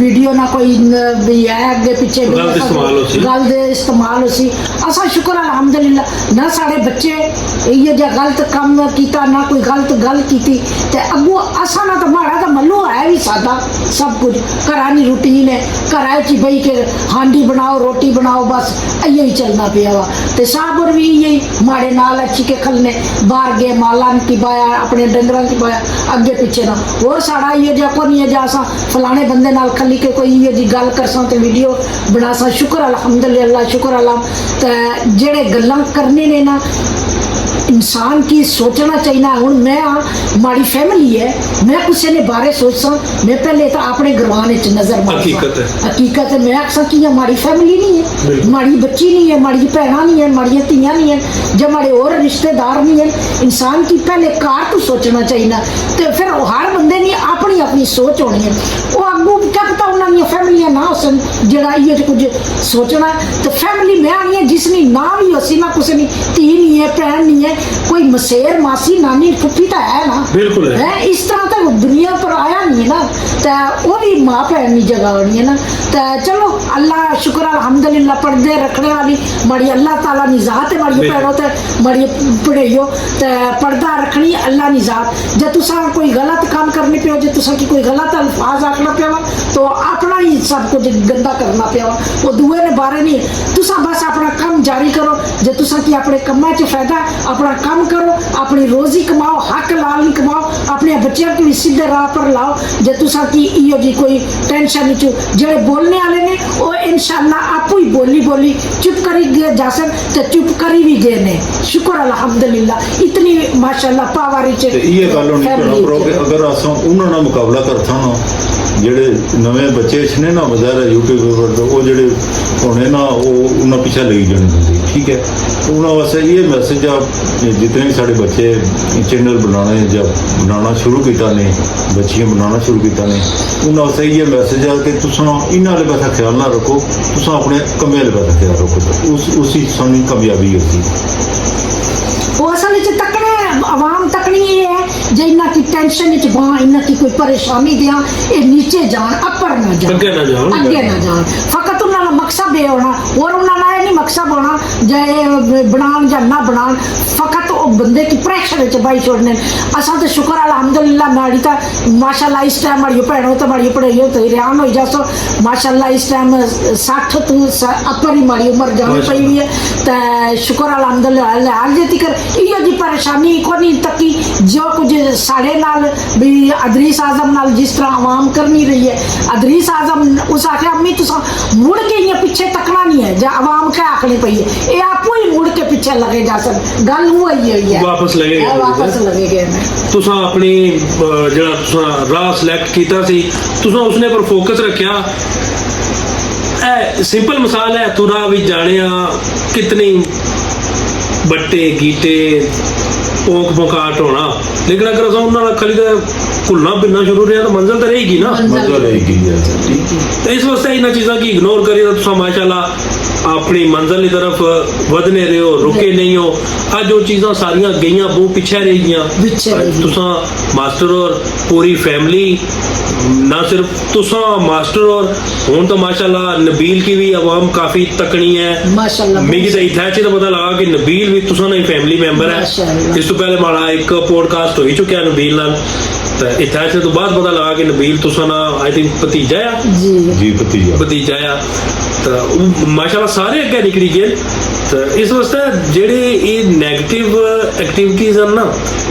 वीडियो ना कोई भी है अगे पीछे गलत इस्तेमाल हो सी। गल दे इस्तेमाल हो सी असा शुक्र अल्हम्दुलिल्लाह ना साढ़े बच्चे इो जा गलत काम कीता ना कोई गलत गल कीती ते अगो असा ना तो माड़ा तो मल्लो है भी सादा सब कुछ घरा नी रूटीन है घरा च बही के हांडी बनाओ रोटी बनाओ बस इयो ही चलना पिया वा ते साबर भी यही माड़े नाल अच्छी के खलने बाहर गए माला की बाया अपने डंगरां की बाया अगे पीछे ना और साड़ा इयो जा को नहीं जा असा फलाने बंदे नाल खली के कोई इयो जी गल करसा ते वीडियो बनासा शुक्र अल्हम्दुलिल्लाह शुक्र अल्लाह ते जेड़े गल्लां करने ने ना इंसान की सोचना चाहिए हूँ मैं माड़ी फैमिली है मैं किसी ने बारे सोचसा मैं पहले तो अपने घरवान नजर हकीकत है। हकीकत है मैं आखसा कि ये माड़ी फैमिली नहीं है बिल्कुल। माड़ी बच्ची नहीं है माड़ी भैन नहीं है माड़ियाँ धियाँ नहीं है जब माड़े और रिश्तेदार नहीं है इंसान की पहले कार तो सोचना चाहिए तो फिर हर बंदे ने अपनी अपनी सोच होनी है वो अगू क्या पता उन्होंने फैमिलियां ना होसन जरा ये कुछ सोचना तो फैमिली मैं आनी है जिसने ना भी हो सी ना कुछ नहीं धी नहीं है भैन नहीं है कोई मसेर मासी नानी फुफी तो है ना बिल्कुल है। इस तरह तो दुनिया पर आया नहीं है ना तो वो भी माँ भैन की जगह होनी है ना तो चलो अल्लाह शुक्र अल्हम्दुलिल्लाह पर्दे रखने वाली मड़ी अल्लाह ताला निजात है मड़ी भैनों ते मड़ी पढ़ाइयो तो पर्दा रखनी अल्लाह निजात जब तुसा कोई गलत काम करने पे हो जो तुसा की कोई गलत अल्फाज आखना पे हो तो अपना ही सब कुछ गंदा करना पे हो वो दुए ने बारे नहीं तुसा बस अपना काम जारी करो जो तुसा की अपने कम्मा च फायदा अपना काम करो अपनी रोजी कमाओ हक लाल कमाओ अपने बच्चों को भी सीधे राह पर लाओ जे तुसा की इो जी कोई टेंशन नहीं जेड़े बोलने वाले ने वो इंशाल्लाह आपू ही बोली बोली चुप करी गए जासन तो चुप करी भी गए ने शुक्र अल्हम्दुलिल्लाह इतनी माशाल्लाह पावर च ये गल होनी पर अगर असा उन्होंने नाल मुकाबला करता ना जेड़े नवे बच्चे ने ना बजारा यूट्यूब पर वो जेड़े होने ना वो उन्हें पीछे लगी जाने बंदे ठीक है उन्होंने वास्ते ये मैसेज आप जितने भी साढ़े बच्चे चैनल बनाने जब बनाना शुरू किया ने बच्चियां बनाना शुरू किया ने उन्होंने वास्ते ये मैसेज है कि तुम इन्होंने वाले पासा ख्याल ना रखो तुम अपने कमे वाले पासा ख्याल रखो उसी सानी कामयाबी होती वो असल च तकने आवाम तकनी ये है जे इन्ना की टेंशन च बां इन्ना की कोई परेशानी दियां ये नीचे जान अपर ना जान अगे ना जान अगे ना जान फकत उन्होंने मकसद ये होना और उन्होंने ये नहीं मकसद होना जे बनान या ना बनान फकत वो बंदे की प्रेशर च बाई छोड़ने असा तो शुक्र अल्हम्दुलिल्लाह माड़ी तो माशाल्लाह इस टाइम माड़ी भैनों तो माड़ी पढ़ाई तो हैरान हो जासो माशाल्लाह इस टाइम 60 तो अपर ही माड़ी उम्र जानी पई हुई है तो शुक्र अल्हम्दुलिल्लाह हाल जे तिकर इयो जी परेशानी को नहीं तकी जो कुछ साढ़े नाल भी अदरीस आजम नाल जिस तरह आवाम करनी रही है अदरीस आजम उस आखे अम्मी तुसा मुड़ के ये पीछे तकना नहीं है जो आवाम क्या आखनी पई है ये आपू ही मुड़ के पीछे लगे जा सक गल हुई है वापस लगे वापस लगे गए तुसा अपनी जेड़ा तुसा राह सिलेक्ट कीता सी तुसा उसने पर फोकस रखिया सिंपल मिसाल है तुरा भी जाने कितनी बट्टे गीटे पोक पोकाट होना लेकिन अगर असा उन्होंने खाली घुलना फिरना शुरू रहा तो मंजिल तो रहेगी ना मंजिल रहेगी तो इस वास्ते इन्होंने चीज़ों की इग्नोर करिए तो तुसा माशाल्लाह अपनी मंजिल की तरफ वधने रहे हो रुके नहीं हो अज वो चीज़ां सारियां गईयां बहुत पीछे रह गई तुसा मास्टर और पूरी फैमिली ना सिर्फ तुसा मास्टर और हुन तो माशाल्लाह नबील की भी आवाम काफी तकनी है माशाल्लाह मिगी तो इत्थे च पता लगा कि नबील भी तुसा नहीं फैमिली मेंबर है इस तो पहले माड़ा एक पॉडकास्ट हो ही चुका है नबील नाल तो इत्थे तो बाद पता लगा कि नबील तुसा ना आई थिंक भतीजा है जी भतीजा है तो माशाल्लाह सारे अगे निकली गए ਤੇ ਇਸ ਵਾਸਤੇ ਜਿਹੜੇ ਇਹ ਨੈਗੇਟਿਵ ਐਕਟੀਵਿਟੀਜ਼ ਹਨ ਨਾ,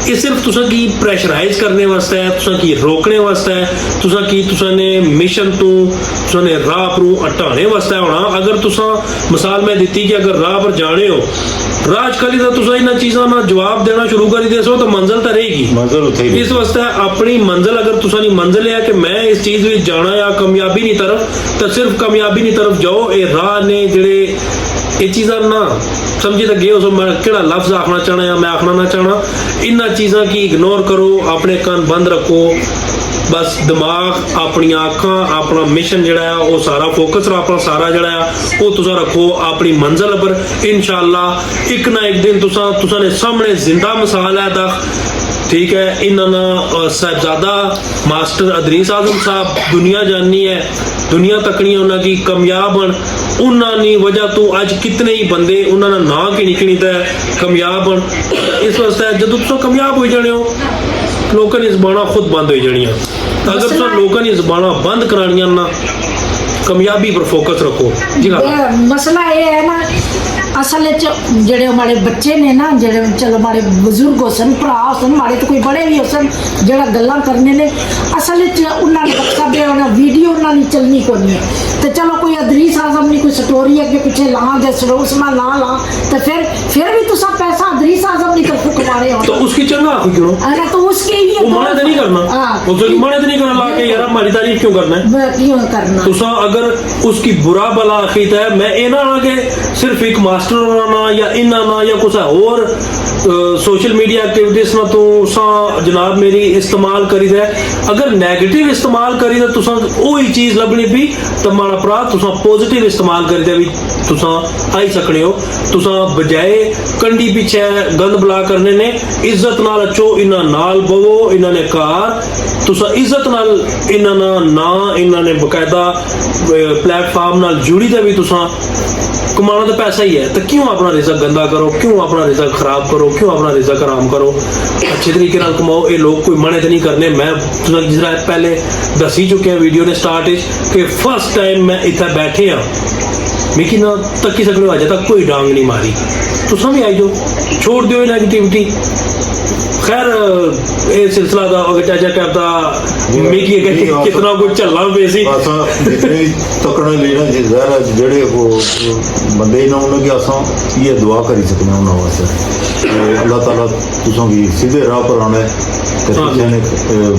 ਇਹ ਸਿਰਫ ਤੁਸੀਂ ਕੀ ਪ੍ਰੈਸ਼ਰਾਈਜ਼ ਕਰਨੇ ਵਾਸਤੇ ਹੈ, ਤੁਸੀਂ ਕੀ ਰੋਕਣੇ ਵਾਸਤੇ ਹੈ, ਤੁਸੀਂ ਨੇ ਮਿਸ਼ਨ ਤੋਂ ਤੁਸੀਂ ਨੇ ਰਾਹ ਪਰ ਹਟਾਣੇ ਵਾਸਤੇ ਹੋਣਾ। ਅਗਰ ਤੁਸੀਂ ਮਿਸਾਲ ਮੈਂ ਦਿੱਤੀ ਕਿ ਅਗਰ ਰਾਹ ਪਰ ਜਾਣੇ ਹੋ, ਰਾਹ 'ਚ ਖਾਲੀ ਤਾਂ ਤੁਸੀਂ ਇਹਨਾਂ ਚੀਜ਼ਾਂ ਦਾ ਜਵਾਬ ਦੇਣਾ ਸ਼ੁਰੂ ਕਰ ਦੇ ਸੋ ਤਾਂ ਮੰਜ਼ਿਲ ਤਾਂ ਰਹੇਗੀ। ਮੰਜ਼ਿਲ ਉੱਥੇ ਹੀ ਇਸ ਵਾਸਤੇ ਆਪਣੀ ਮੰਜ਼ਿਲ ਅਗਰ ਤੁਸੀਂ ਦੀ ਮੰਜ਼ਿਲ ਹੈ ਕਿ ਮੈਂ ਇਸ ਚੀਜ਼ ਵਿੱਚ ਜਾਣਾ ਆ ਕਾਮਯਾਬੀ ਦੀ ਤਰਫ, ਤਾਂ ਸਿਰਫ ਕਾਮਯਾਬੀ ਦੀ ਤਰਫ ਜਾਓ। ਇਹ ਰਾਹ ਨੇ ਜਿਹੜੇ ਇਹ ਚੀਜ਼ਾਂ ਨਾ ਸਮਝੀ ਤਾਂ ਗਏ ਹੋ, ਮੈਂ ਕਿਹੜਾ ਲਫ਼ਜ਼ ਆਖਣਾ ਚਾਹਣਾ ਜਾਂ ਮੈਂ ਆਖਣਾ ਨਾ ਚਾਹਣਾ, ਇਹਨਾਂ ਚੀਜ਼ਾਂ ਕੀ ਇਗਨੋਰ ਕਰੋ, ਆਪਣੇ ਕੰਨ ਬੰਦ ਰੱਖੋ, ਬਸ ਦਿਮਾਗ ਆਪਣੀਆਂ ਅੱਖਾਂ ਆਪਣਾ ਮਿਸ਼ਨ ਜਿਹੜਾ ਆ ਉਹ ਸਾਰਾ ਫੋਕਸ ਆਪਣਾ ਸਾਰਾ ਜਿਹੜਾ ਆ ਉਹ ਤੁਸੀਂ ਰੱਖੋ ਆਪਣੀ ਮੰਜ਼ਿਲ ਪਰ। ਇਨਸ਼ਾਅੱਲਾ ਇੱਕ ਨਾ ਇੱਕ ਦਿਨ ਤੁਸੀਂ ਨੇ ਸਾਹਮਣੇ ਜ਼ਿੰਦਾ ਮਿਸਾਲ ਹੈ ਤਾਂ ठीक है। इन्होंने साहबजादा मास्टर अदरीस आजम साहब दुनिया जाननी है, दुनिया तकनी उन्होंने कामयाब बन, उन्होंने वजह तो अज कितने ही बंदे उन्होंने ना कि निकली तो कामयाब बन। इस वास्ते जब तुम कामयाब हो जाने हो लोगों की जबाना खुद बंद हो जानिया। अगर तुम लोगों की जबाना बंद करानिया ना, कामयाबी पर फोकस रखो जी। हाँ मसला ये है ना, असल जेडे हमारे बच्चे ने ना, जेडे चलो हमारे बुजुर्ग हो सन, भरा हो सन, हमारे तो कोई बड़े भी हो सन, जेड़ा गल्लां करने ने असल उन्होंने बच्चा दे होना वीडियो उन्होंने चलनी को नहीं है। तो चलो कोई अदरीस आजम की कोई स्टोरी अगे पीछे ला दे सरोस में ला तो फिर भी तुसा पैसा अदरीस आजम की तरफ कमा रहे हो, तो उसकी चंगा आखो क्यों? अरे तो उसके ही वो माने तो नहीं करना, उसको माने तो नहीं करना ला के यार हमारी तारीफ क्यों करना है, क्यों करना? तुसा अगर उसकी बुरा भला आखित है, मैं ये ना आके सिर्फ एक मास्टर ना या इन्ना ना या कुछ और सोशल मीडिया एक्टिविटीज ना तो जनाब मेरी इस्तेमाल करी दे। अगर नेगेटिव इस्तेमाल करी दे तुसा वही चीज लभनी भी, तो माड़ा भरा तुसा पॉजिटिव इस्तेमाल करी दे भी तुसा आई सकने हो। तुसा बजाए कंडी पीछे गंद बला करने ने इज्जत नाल अच्छो इन्ना नाल बवो, इन्ना ने कार तुसा इज्जत नाल इन्ना ना इन्ना ने बकायदा प्लेटफॉर्म नाल जुड़ी दे भी तुसा कमाना तो पैसा ही है, तो क्यों अपना रिज़्क गंदा करो, क्यों अपना रिज़्क खराब करो, क्यों अपना रिज़्क हराम करो? अच्छे तरीके नाल कमाओ। ये लोग कोई मने तो नहीं करने। मैं जिस तरह पहले दस ही चुके हैं वीडियो ने स्टार्ट कि फर्स्ट टाइम मैं इतना बैठे हाँ, मिकी ना तक सकने अजे तक कोई डांग नहीं मारी। तुम भी आई जाओ, छोड़ दो नेगेटिविटी। खैर ये सिलसिला दा अगर चाचा कहता मिकी कितना कुछ चलना पे सी जितने तकड़े लेना ज़ाहिर जेड़े वो बंदे ना उन्होंने असां ये दुआ करी सकते हैं उन्होंने वास्ते अल्लाह ताला तुसां भी सीधे राह पर आना है। किसी ने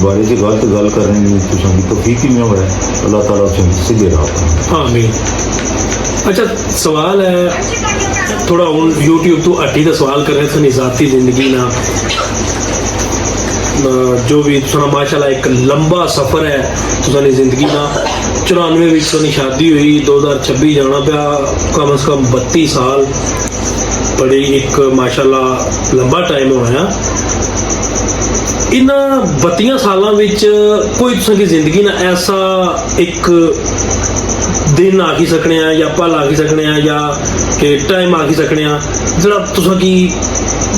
बारे च गलत गल करने की तुसां की तौफीक ही नहीं होया, अल्लाह ताला तुसां सीधे राह पर। आमीन। अच्छा सवाल है थोड़ा हूँ यूट्यूब तो हटी का सवाल कर रहे थे ज़ाती जिंदगी ना, जो भी सुना माशाल्लाह एक लंबा सफ़र है तुसानी जिंदगी का। 94 में तुसानी शादी हुई, 2026 जाना पाया, कम से कम 32 साल, बड़ी एक माशाल्लाह लंबा टाइम होया। इन 32 सालों में कोई तुसानी जिंदगी ना ऐसा एक दिन आखी सकने हैं या पल आखी सकने हैं या कि टाइम आखी सकने हैं जरा तुसा की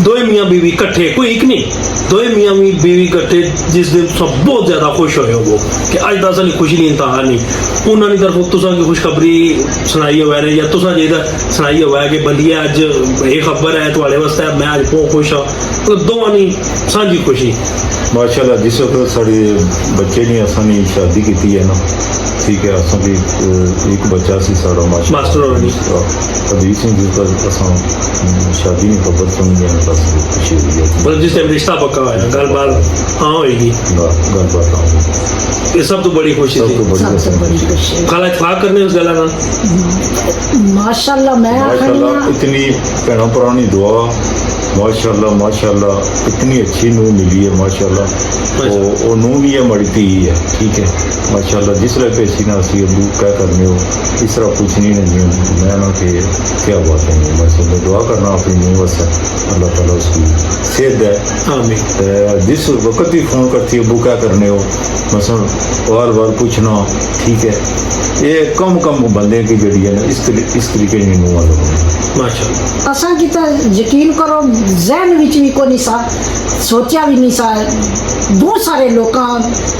दो मियाँ बीवी कट्ठे, कोई एक नहीं, दो मियाँ बीवी कट्ठे जिस दिन सब बहुत ज़्यादा खुश होए हो कि अज दस नहीं खुशी नहीं इंतहा नहीं उन्होंने तरफ तुसा की खुशखबरी सुनाई हुआ है या तुसा जी सुनाई हुआ है कि बंदी अज ये खबर है थोड़े वास्ते मैं अज बहुत खुश हाँ, तो दोवां नहीं सांझी खुशी माशाल्लाह। जिस वक्त साढ़े बच्चे ने असानी शादी की है ना, ठीक है, असा भी एक बच्चा सी साड़ा मास्टर अदीस सिंह जिसका असा शादी नहीं खबर सुनी है, बस खुशी हुई है। मतलब जिस टाइम रिश्ता पक्का हुआ है गलबात हाँ होएगी, गलबात हाँ होगी, ये सब तो बड़ी खुशी थी। खाला इतफाक करने उस गला का माशाल्लाह। मैं इतनी भैन पुरानी दुआ माशाल्लाह माशाल्लाह, इतनी अच्छी नूह मिली है माशाल्लाह। वो नूह भी है मड़ी धी है, ठीक है माशाल्लाह। जिस तरह पेशी ना असी अबू क्या करने हो इस तरह कुछ नहीं मैं ना कि क्या बात है माशाल्लाह। दुआ करना अपनी नूह वास्ते अल्लाह अल्लाह ताला उसकी सेहत दे। आमीन। जिस वक्त भी फ़ोन करती है, अबू क्या करने हो, मसलन बार बार पूछना, ठीक है, ये कम बंदे की जड़ी है ना इस तरीके नहीं मुँह वाला माशाअल्लाह। असा की तो यकीन करो जहन विच भी को नहीं सा सोचा भी नहीं सा। बहुत सारे लोग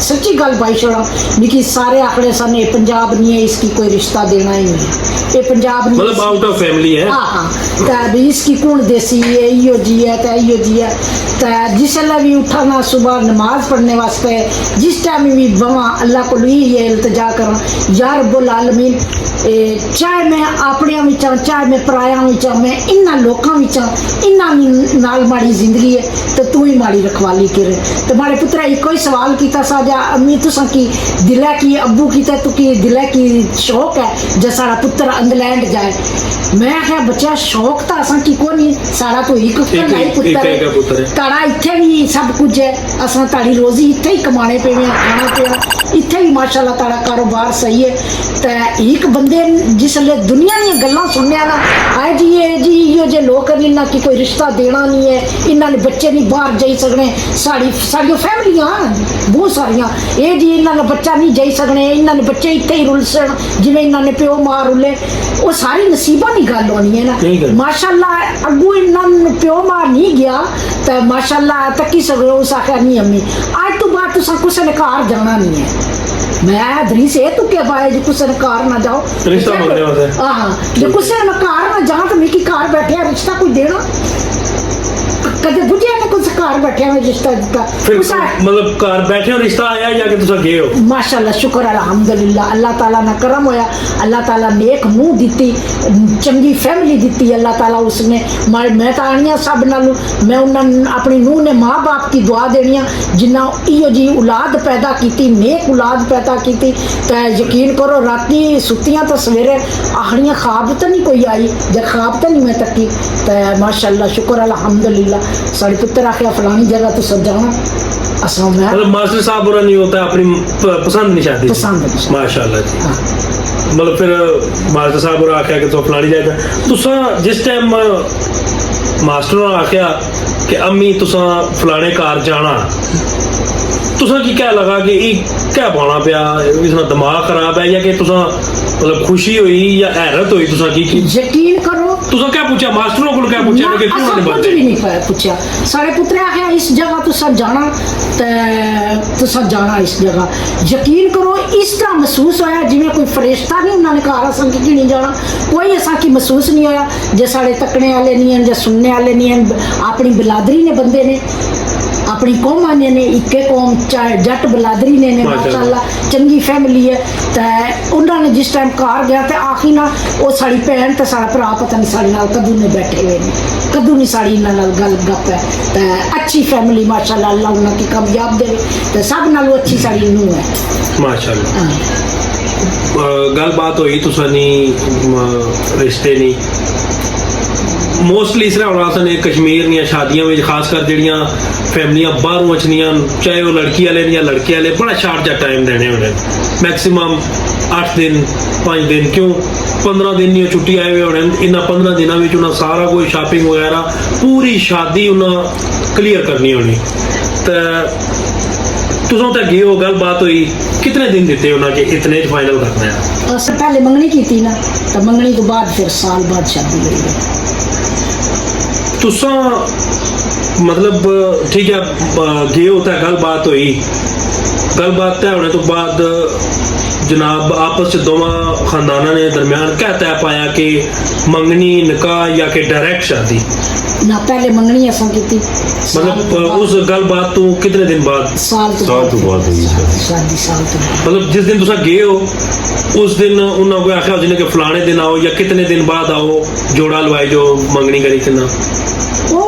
सच्ची गल पाई छोड़ा मिकी सारे आखड़े सन ये पंजाब नहीं है, इसकी कोई रिश्ता देना ही नहीं है, ये पंजाब नहीं, मतलब आउट ऑफ फैमिली है। हाँ भी इसकी कौन देसी है, इयो जी है तो इयो जी है। तो जिसले भी उठना सुबह नमाज पढ़ने वास्ते जिस टाइम भी बवा अल्लाह को ये इल्तजा करा, या रब्बुल आलमीन चाहे मैं अपने विचां चाहे मैं पराया विचां मैं इन्ना लोकां विचां इन्ना नाल माड़ी जिंदगी है तो तू ही माड़ी रखवाली करे। तो मारे पुत्रा इको ही सवाल किया सा जा अम्मी तुसा की दिला की अब्बू की तू की दिला की शौक है जो सारा पुत्र इंग्लैंड जाए। मैं आख्या बच्चा शौक तो असा की को नहीं, सारा तो एक पुत्र ताड़ा इत्थे भी सब कुछ है, असा ताड़ी रोजी इत्थे ही कमाने पे खाना पिया इत्थे ही माशाल्लाह ताड़ा कारोबार सही है। तो एक बंदे जिसले दुनिया दी गल्लां सुनने ना आए जी इयो जे लोग इन्ना की कोई रिश्ता देना नहीं है, इन्ना ने बच्चे नहीं बाहर जाई सकने, साड़ी फैमिलियां बहुत सारियां ये जी इन्ना ने बच्चा नहीं जाई सकने, इन्ना ने बच्चे इत्थे ही रुलसन जिवें इन्ना ने प्यो मार रुले, वो सारी नसीबा दी गल होनी है ना। माशाल्लाह अगू इन्ना प्यो मार नहीं गया तो माशाल्लाह तकी सको उस आख्या नहीं अम्मी आज तो बाद तुसा कुछ ने घर जाना नहीं है। मैं धरी से तू क्या पाए जो कुछ ने घर ना जाओ रिश्ता मांगने वास्ते। हाँ जो कुछ ने घर ना जाओ तो मिकी घर बैठे रिश्ता कोई देना कदे बुझे ने कुछ घर बैठे में रिश्ता दिता फिर मतलब घर बैठे हो रिश्ता आया या कि तुसा गए हो। माशाल्लाह शुक्र अल्हम्दुलिल्लाह अल्लाह ताला ना करम होया, अल्लाह ताला नेक मुंह दिती, चंगी फैमिली दिती अल्लाह ताला उसने। मैं तो आनिया सब नालू मैं उन्होंने अपनी नूह ने माँ बाप की दुआ देनिया जिन्ना इो जी औलाद पैदा की नेक औलाद पैदा की। तो यकीन करो राती सुतियाँ तो सवेरे आखड़ियाँ ख्वाब तो नहीं कोई आई जब ख्वाब तो नहीं मैं तकी। तो माशाल्लाह शुक्र अल्हम्दुलिल्लाह साढ़े पुत्र आख्या फलानी जगह तो सब जाना असा मैं मतलब मास्टर साहब बुरा नहीं होता, अपनी पसंद नहीं चाहती पसंद माशाल्लाह जी। मतलब फिर मास्टर साहब बुरा आख्या कि तो फलानी जगह तुसा जिस टाइम मास्टर ने आख्या कि अम्मी तुसा फलाने घर जाना तुसा की क्या लगा कि क्या पाना पिया इसका दिमाग खराब है या कि तुसा मतलब खुशी हुई या हैरत हुई तुसा की यकीन करो तुसा क्या पूछा मास्टरों को क्या पूछा कि क्यों ने कुछ भी नहीं पूछा। सारे पुत्र आखिया इस जगह तुसा जाना तुसा जाना इस जगह। यकीन करो इस तरह महसूस होया जिवें कोई फरिश्ता नहीं उन्होंने घर असन की नहीं जाना, कोई ऐसा की महसूस नहीं होया जे साढ़े तकने वाले नहीं हैं जे सुनने वाले नहीं हैं। अपनी बिलादरी ने बंदे ने अपनी कौम ने इक्के कौम चाहे जट बिलादरी ने माशाल्लाह चंगी फैमिली है। तो उन्होंने जिस टाइम घर गया तो आखी ना वो साड़ी भैन तो सारा भरा पता नहीं साड़ी नाल कदू ने बैठे हुए ने कदू नहीं साड़ी इन्होंने गल गप है। तो अच्छी फैमिली माशाल्लाह अल्लाह उन्होंने कामयाब दे तो सब नालों अच्छी साड़ी नूह है माशाल्लाह। गल बात हुई तुसा नहीं रिश्ते नहीं मोस्टली इस तरह होना सन कश्मीर दियां शादियां में खासकर जड़ियां फैमिलियां बाहरों अचनियां चाहे वो लड़की वाले या लड़के वाले बड़ा शार्ट जा टाइम देने होने मैक्सिमम 8 दिन 5 दिन क्यों 15 दिन नहीं छुट्टी आए हुए होने इन्ना 15 दिनों में उन्हें सारा कोई शॉपिंग वगैरह पूरी शादी उन्हें क्लियर करनी होनी। तो तुम तो गए हो गल बात हुई कितने दिन दिते उन्होंने कि इतने फाइनल करना है। पहले मंगनी की थी ना तो मंगनी तो बाद फिर साल बाद शादी हुई है। तुसा मतलब ठीक है गए होता है गल बात हुई गल बात तय होने तो बाद जनाब आपस दोवां खानदाना ने दरम्यान क्या तय पाया कि मंगनी निकाह या कि डायरेक्ट शादी ना पहले मंगनी असा की थी मतलब उस गल बात तो कितने दिन बाद साल तो बाद हुई शादी साल तो मतलब जिस दिन तुसा गए हो उस दिन उन्होंने कोई आख्या जिन्हें कि फलाने दिन आओ या कितने दिन बाद आओ जोड़ा लवाए जो मंगनी करी थी ना वो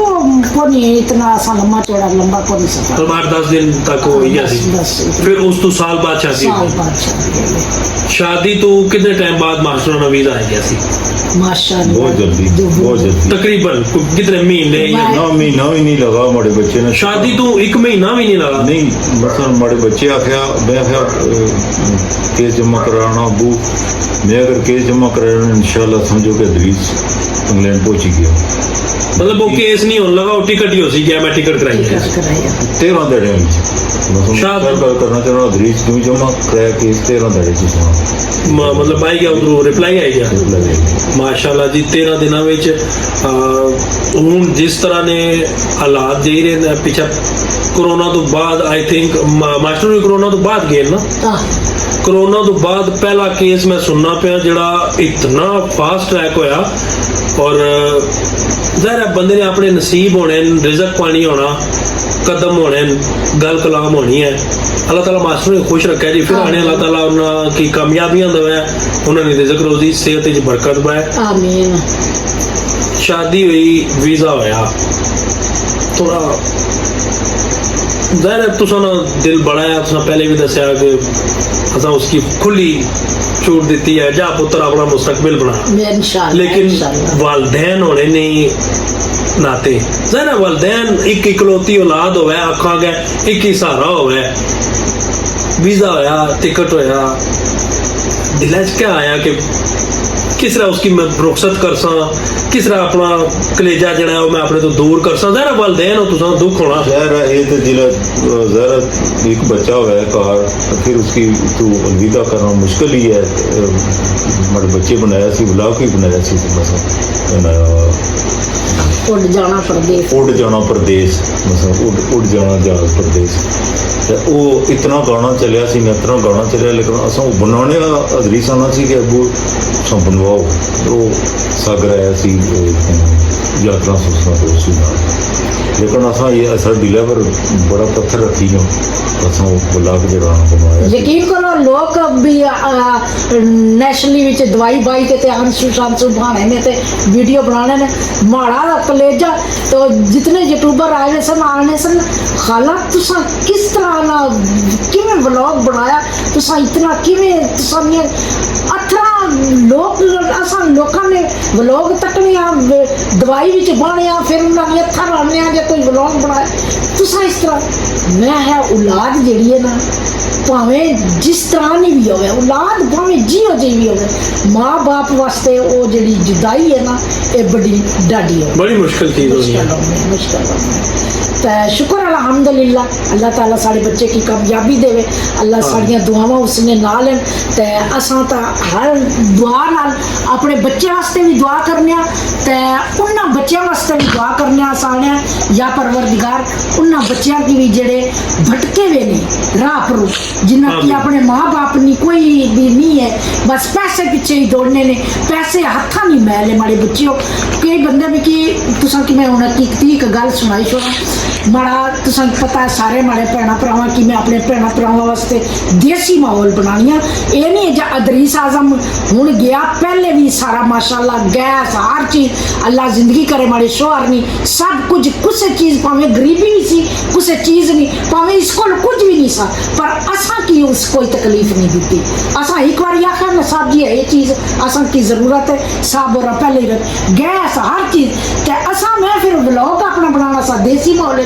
कोनी इतना आसान लंबा कोनी सका तो 8-10 दिन तक हो गया फिर उस तो साल बाद शादी शादी तो कितने टाइम बाद मास्टर ने वीजा आ गया सी माशाल्लाह बहुत जल्दी तकरीबन कितने महीने ना महीना भी नहीं लगा हमारे बच्चे ने शादी तो 1 महीना भी नहीं लगा नहीं मतलब हमारे बच्चे आख्या मैं आख्या केस जमा कराना अबू मैं अगर केस जमा कराना इंशाल्लाह समझो कि अदरीस इंग्लैंड पहुंच गया मतलब वो केस नहीं होने लगा, वो टिकट ही हो सी गया, मैं टिकट कराई है। 13 ਦਿਹਾੜਿਆਂ ਵਿੱਚ शायद- ਮੈਂ ਗੱਲ ਕਰਨਾ ਚਾਹੁੰਦਾ ਅਦਰੀਸ ਕਿਉਂ ਜਮਾ ਕਰਾਇਆ ਕੇਸ 13 ਦਿਹਾੜੇ ਚ ਸੁਣਾ मतलब आई गया उधरों रिप्लाई आई गया माशाल्लाह जी 13 ਦਿਨਾਂ ਵਿੱਚ ਹੁਣ ਜਿਸ ਤਰ੍ਹਾਂ ਨੇ ਹਾਲਾਤ ਜਿਹੀ ਰਹੇ ਨੇ ਪਿੱਛੇ ਕੋਰੋਨਾ ਤੋਂ ਬਾਅਦ ਆਈ ਥਿੰਕ ਮਾਸਟਰ ਵੀ ਕੋਰੋਨਾ ਤੋਂ ਬਾਅਦ ਗਏ ਨਾ ਕੋਰੋਨਾ ਤੋਂ ਬਾਅਦ ਪਹਿਲਾ ਕੇਸ ਮੈਂ ਸੁਣਨਾ ਪਿਆ ਜਿਹੜਾ ਇਤਨਾ ਫਾਸਟ ਟਰੈਕ ਹੋਇਆ ਔਰ ਜ਼ਾਹਿਰ ਹੈ ਬੰਦੇ ਨੇ ਆਪਣੇ ਨਸੀਬ ਹੋਣੇ ਰਿਜ਼ਕ ਪਾਣੀ ਹੋਣਾ कदम होने गल कलाम होनी है अल्लाह ताला मास्टर ने खुश रखा जी फिर आने अल्लाह ताला उन्होंने कामयाबियां दवे उन्होंने रिज़्क रोज़ी सेहत च बरकत पाए आमीन। शादी हुई वीज़ा होया थोड़ा ज़ाहिर है तुसा ना दिल बड़ा है तुसा पहले भी दसिया कि असा उसकी खुली छूट दी है जा पुत्र अपना मुस्तकबिल बना इंशाअल्लाह लेकिन इंशाअल्लाह। वालदैन होने नहीं नाते ज़रा वालदैन एक इकलौती औलाद होवे आखा गए एक ही सहारा होवे वीज़ा होया टिकट होया दिल च क्या आया कि किस तरह उसकी मैं रुखसत कर सा किस तरह अपना कलेजा जड़ा है मैं अपने तो दूर कर सा ज़रा वालदैन हो तुसा दुख होना ज़ाहिर है ये तो जिला ज़रा एक बच्चा हुआ है कार फिर उसकी तो अलविदा करना मुश्किल ही है हमारे बच्चे बनाया सी ब्लॉग ही बनाया सी उड़ जाना परदेस उड़ जाना परदेस मतलब उड़ जाना जहाज परदेस ते ਉਹ इतना गाना चलिया सी मैं इतना गाना चलिया लेकिन असां ਉਹ ਬਣਾਉਣੇ ਅਦਰੀਸ ਆਉਣਾ ਸੀ ਕਿ ਅੱਗੋਂ ਸਾਂ ਬਣਵਾਓ ਉਹ ਸਾਗਰ ਆਇਆ ਸੀ ਯਾਤਰਾ ਸੁਸਨਾ ਦੋਸਤ ਸੀ ਨਾਲ लेकिन असां ये असर दिला पर बड़ा पत्थर रखी हो असां ਉਹ ਬੁਲਾ ਕੇ ਜਿਹੜਾ ਬਣਵਾਇਆ यकीन करो लोग भी नेशनली विच दवाई बाई के ते अंशु भाने ने ते वीडियो बनाने ने माड़ा कलेजा तो जितने यूट्यूबर आए सन आने सन हालात तुसा किस तरह ना किवें व्लॉग बनाया तुसा इतना किवें तुसा ने अथरा लोग असा लोगों ने व्लॉग तकने दवाई विच बाने फिर उन्होंने अथर आने जे कोई व्लॉग बनाया तुसा इस तरह मैं है औलाद जेड़ी है ना भावें जिस तरह नहीं भी होवे औलाद भावें जियो जी भी होवे माँ बाप वास्ते वो जेड़ी जुदाई है ना ये बड़ी डाडी है बड़ी मुश्किल चीज़ होती है मुश्किल तो शुक्र अल्हम्दुलिल्लाह अल्लाह ताला सारे बच्चे की कामयाबी देवे अल्लाह सारियां दुआवां उसने नाल हैं ते असां तां हर दुआ नाल अपने बच्चे वास्ते भी दुआ करने ते उन्हां बच्चों वास्ते भी दुआ करने आने या परवरदिगार उन्हां बच्चों की भी जेड़े भटके हुए ने राह पर जिन्हां की अपने माँ बाप नहीं कोई भी नहीं है बस पैसे पीछे ही दौड़ने ने पैसे हत्था नहीं मैले माड़े बच्चों कई बंदे भी कि तुसां कि मैं हुण एक गल सुनाई छोड़ा माड़ा तुसां पता है सारे माड़े भैणा भरावां कि मैं अपने भैणा भरावां वास्ते देसी माहौल बनानियां ये नहीं है अदरीस आजम हुण गया पहले भी सारा माशाल्लाह गैस हर चीज अल्लाह जिंदगी करे माड़े शोहर नहीं सब कुछ कुछ चीज भावें गरीबी भी सी कुछ चीज नहीं भावें इसको कुछ भी नहीं सा पर असा की उस कोई तकलीफ नहीं दी असा एक बार आखिर ना साहब जी ये चीज असा की जरूरत है साहब और पहले गैस हर चीज ते असा मैं फिर ब्लॉग अपना बनाना सा देसी माहौल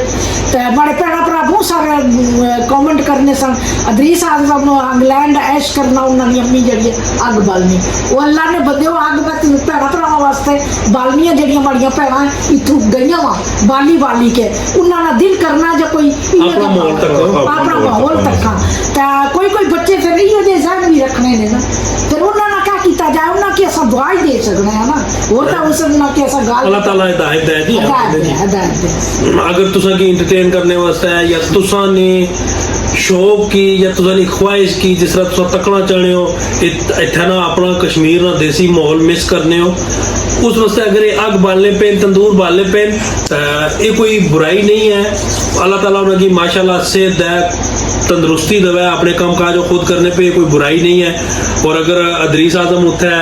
ते बड़े भैणा भरा बहुत सारे कॉमेंट करने सन अदरीस आजम इंग्लैंड ऐश करना उन्होंने अम्मी जी अग बालनी वो अल्लाह ने बदे अग भैणा भरावां वास्ते बालनियां जड़ियां माड़ियां भैणा इत्थों गईयां वा बाली के उन्होंने दिल करना जो कोई अपना माहौल तक्का कोई बच्चे फिर इहो जे जहन भी रखने ने ना फिर उन्होंने क्या किया जाए उन्होंने की असा दुआ ही दे सकते हैं ना और तो उस ना की असा गाल अल्लाह ताला हिदायत है जी हिदायत अगर तुसा की एंटरटेन करने वास्ते है या तुसा ने शौक की या तुसा ने ख्वाहिश की जिस तरह तुसा तकना चाहने हो इत्थे ना अपना कश्मीर ना देसी माहौल मिस करने हो उस वास्ते अगर ये अग बालने पे तंदूर बालने पे ये कोई बुराई नहीं है अल्लाह ताला उनकी माशाल्लाह सेहत दे तंदरुस्ती दवे अपने काम काज खुद करने पे कोई बुराई नहीं है और अगर अदरीस आजम उत्थे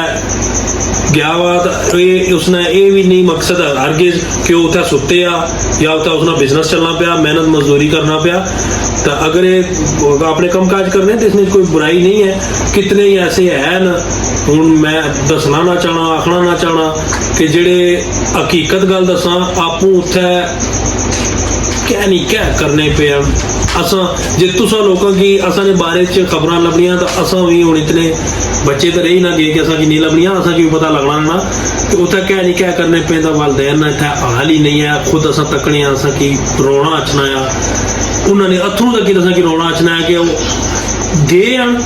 गया वा तो उसने ये भी नहीं मकसद हरगिज कि वो उत्थे सुते या उत्थे उसने बिजनेस चलना पाया मेहनत मजदूरी करना पाया तो अगर ये अपने काम काज करने तो इसमें कोई बुराई नहीं है कितने ही ऐसे है ना हूँ मैं दसना ना चाहना आखना ना चाहना कि जेड़े हकीकत गल दसा आपू उत्थे ਕਹਿ ਨਹੀਂ ਕਹਿ ਕਰਨੇ ਪਏ ਆ। ਅਸਾਂ ਜੇ ਤੁਸੀਂ ਲੋਕਾਂ ਕੀ ਅਸਾਂ ਦੇ ਬਾਰੇ ਚ ਖਬਰਾਂ ਲੱਭਣੀਆਂ ਤਾਂ ਅਸਾਂ ਵੀ ਹੁਣ ਇਤਨੇ ਬੱਚੇ ਤਾਂ ਰਹੀ ਨਾ ਗਏ ਕਿ ਅਸਾਂ ਕੀ ਨਹੀਂ ਲੱਭਣੀਆਂ, ਅਸਾਂ ਕੀ ਪਤਾ ਲੱਗਣਾ ਨਾ ਕਿ ਉੱਥੇ ਕਹਿ ਨਹੀਂ ਕਹਿ ਕਰਨੇ ਪੈਂਦਾ ਵਾਲਦੈਨ ਨਾ ਇੱਥੇ ਹਾਲ ਹੀ ਨਹੀਂ ਆ। ਖੁਦ ਅਸਾਂ ਤੱਕਣੇ ਆ, ਅਸਾਂ ਕੀ ਰੋਣਾ ਅਚਣਾ ਆ, ਉਹਨਾਂ ਨੇ ਅਥਰੂ ਦਾ ਕੀ ਦੱਸਾਂ ਕਿ ਰੋਣਾ ਅਚਣਾ ਹੈ ਕਿ ਉਹ ਗਏ ਹਨ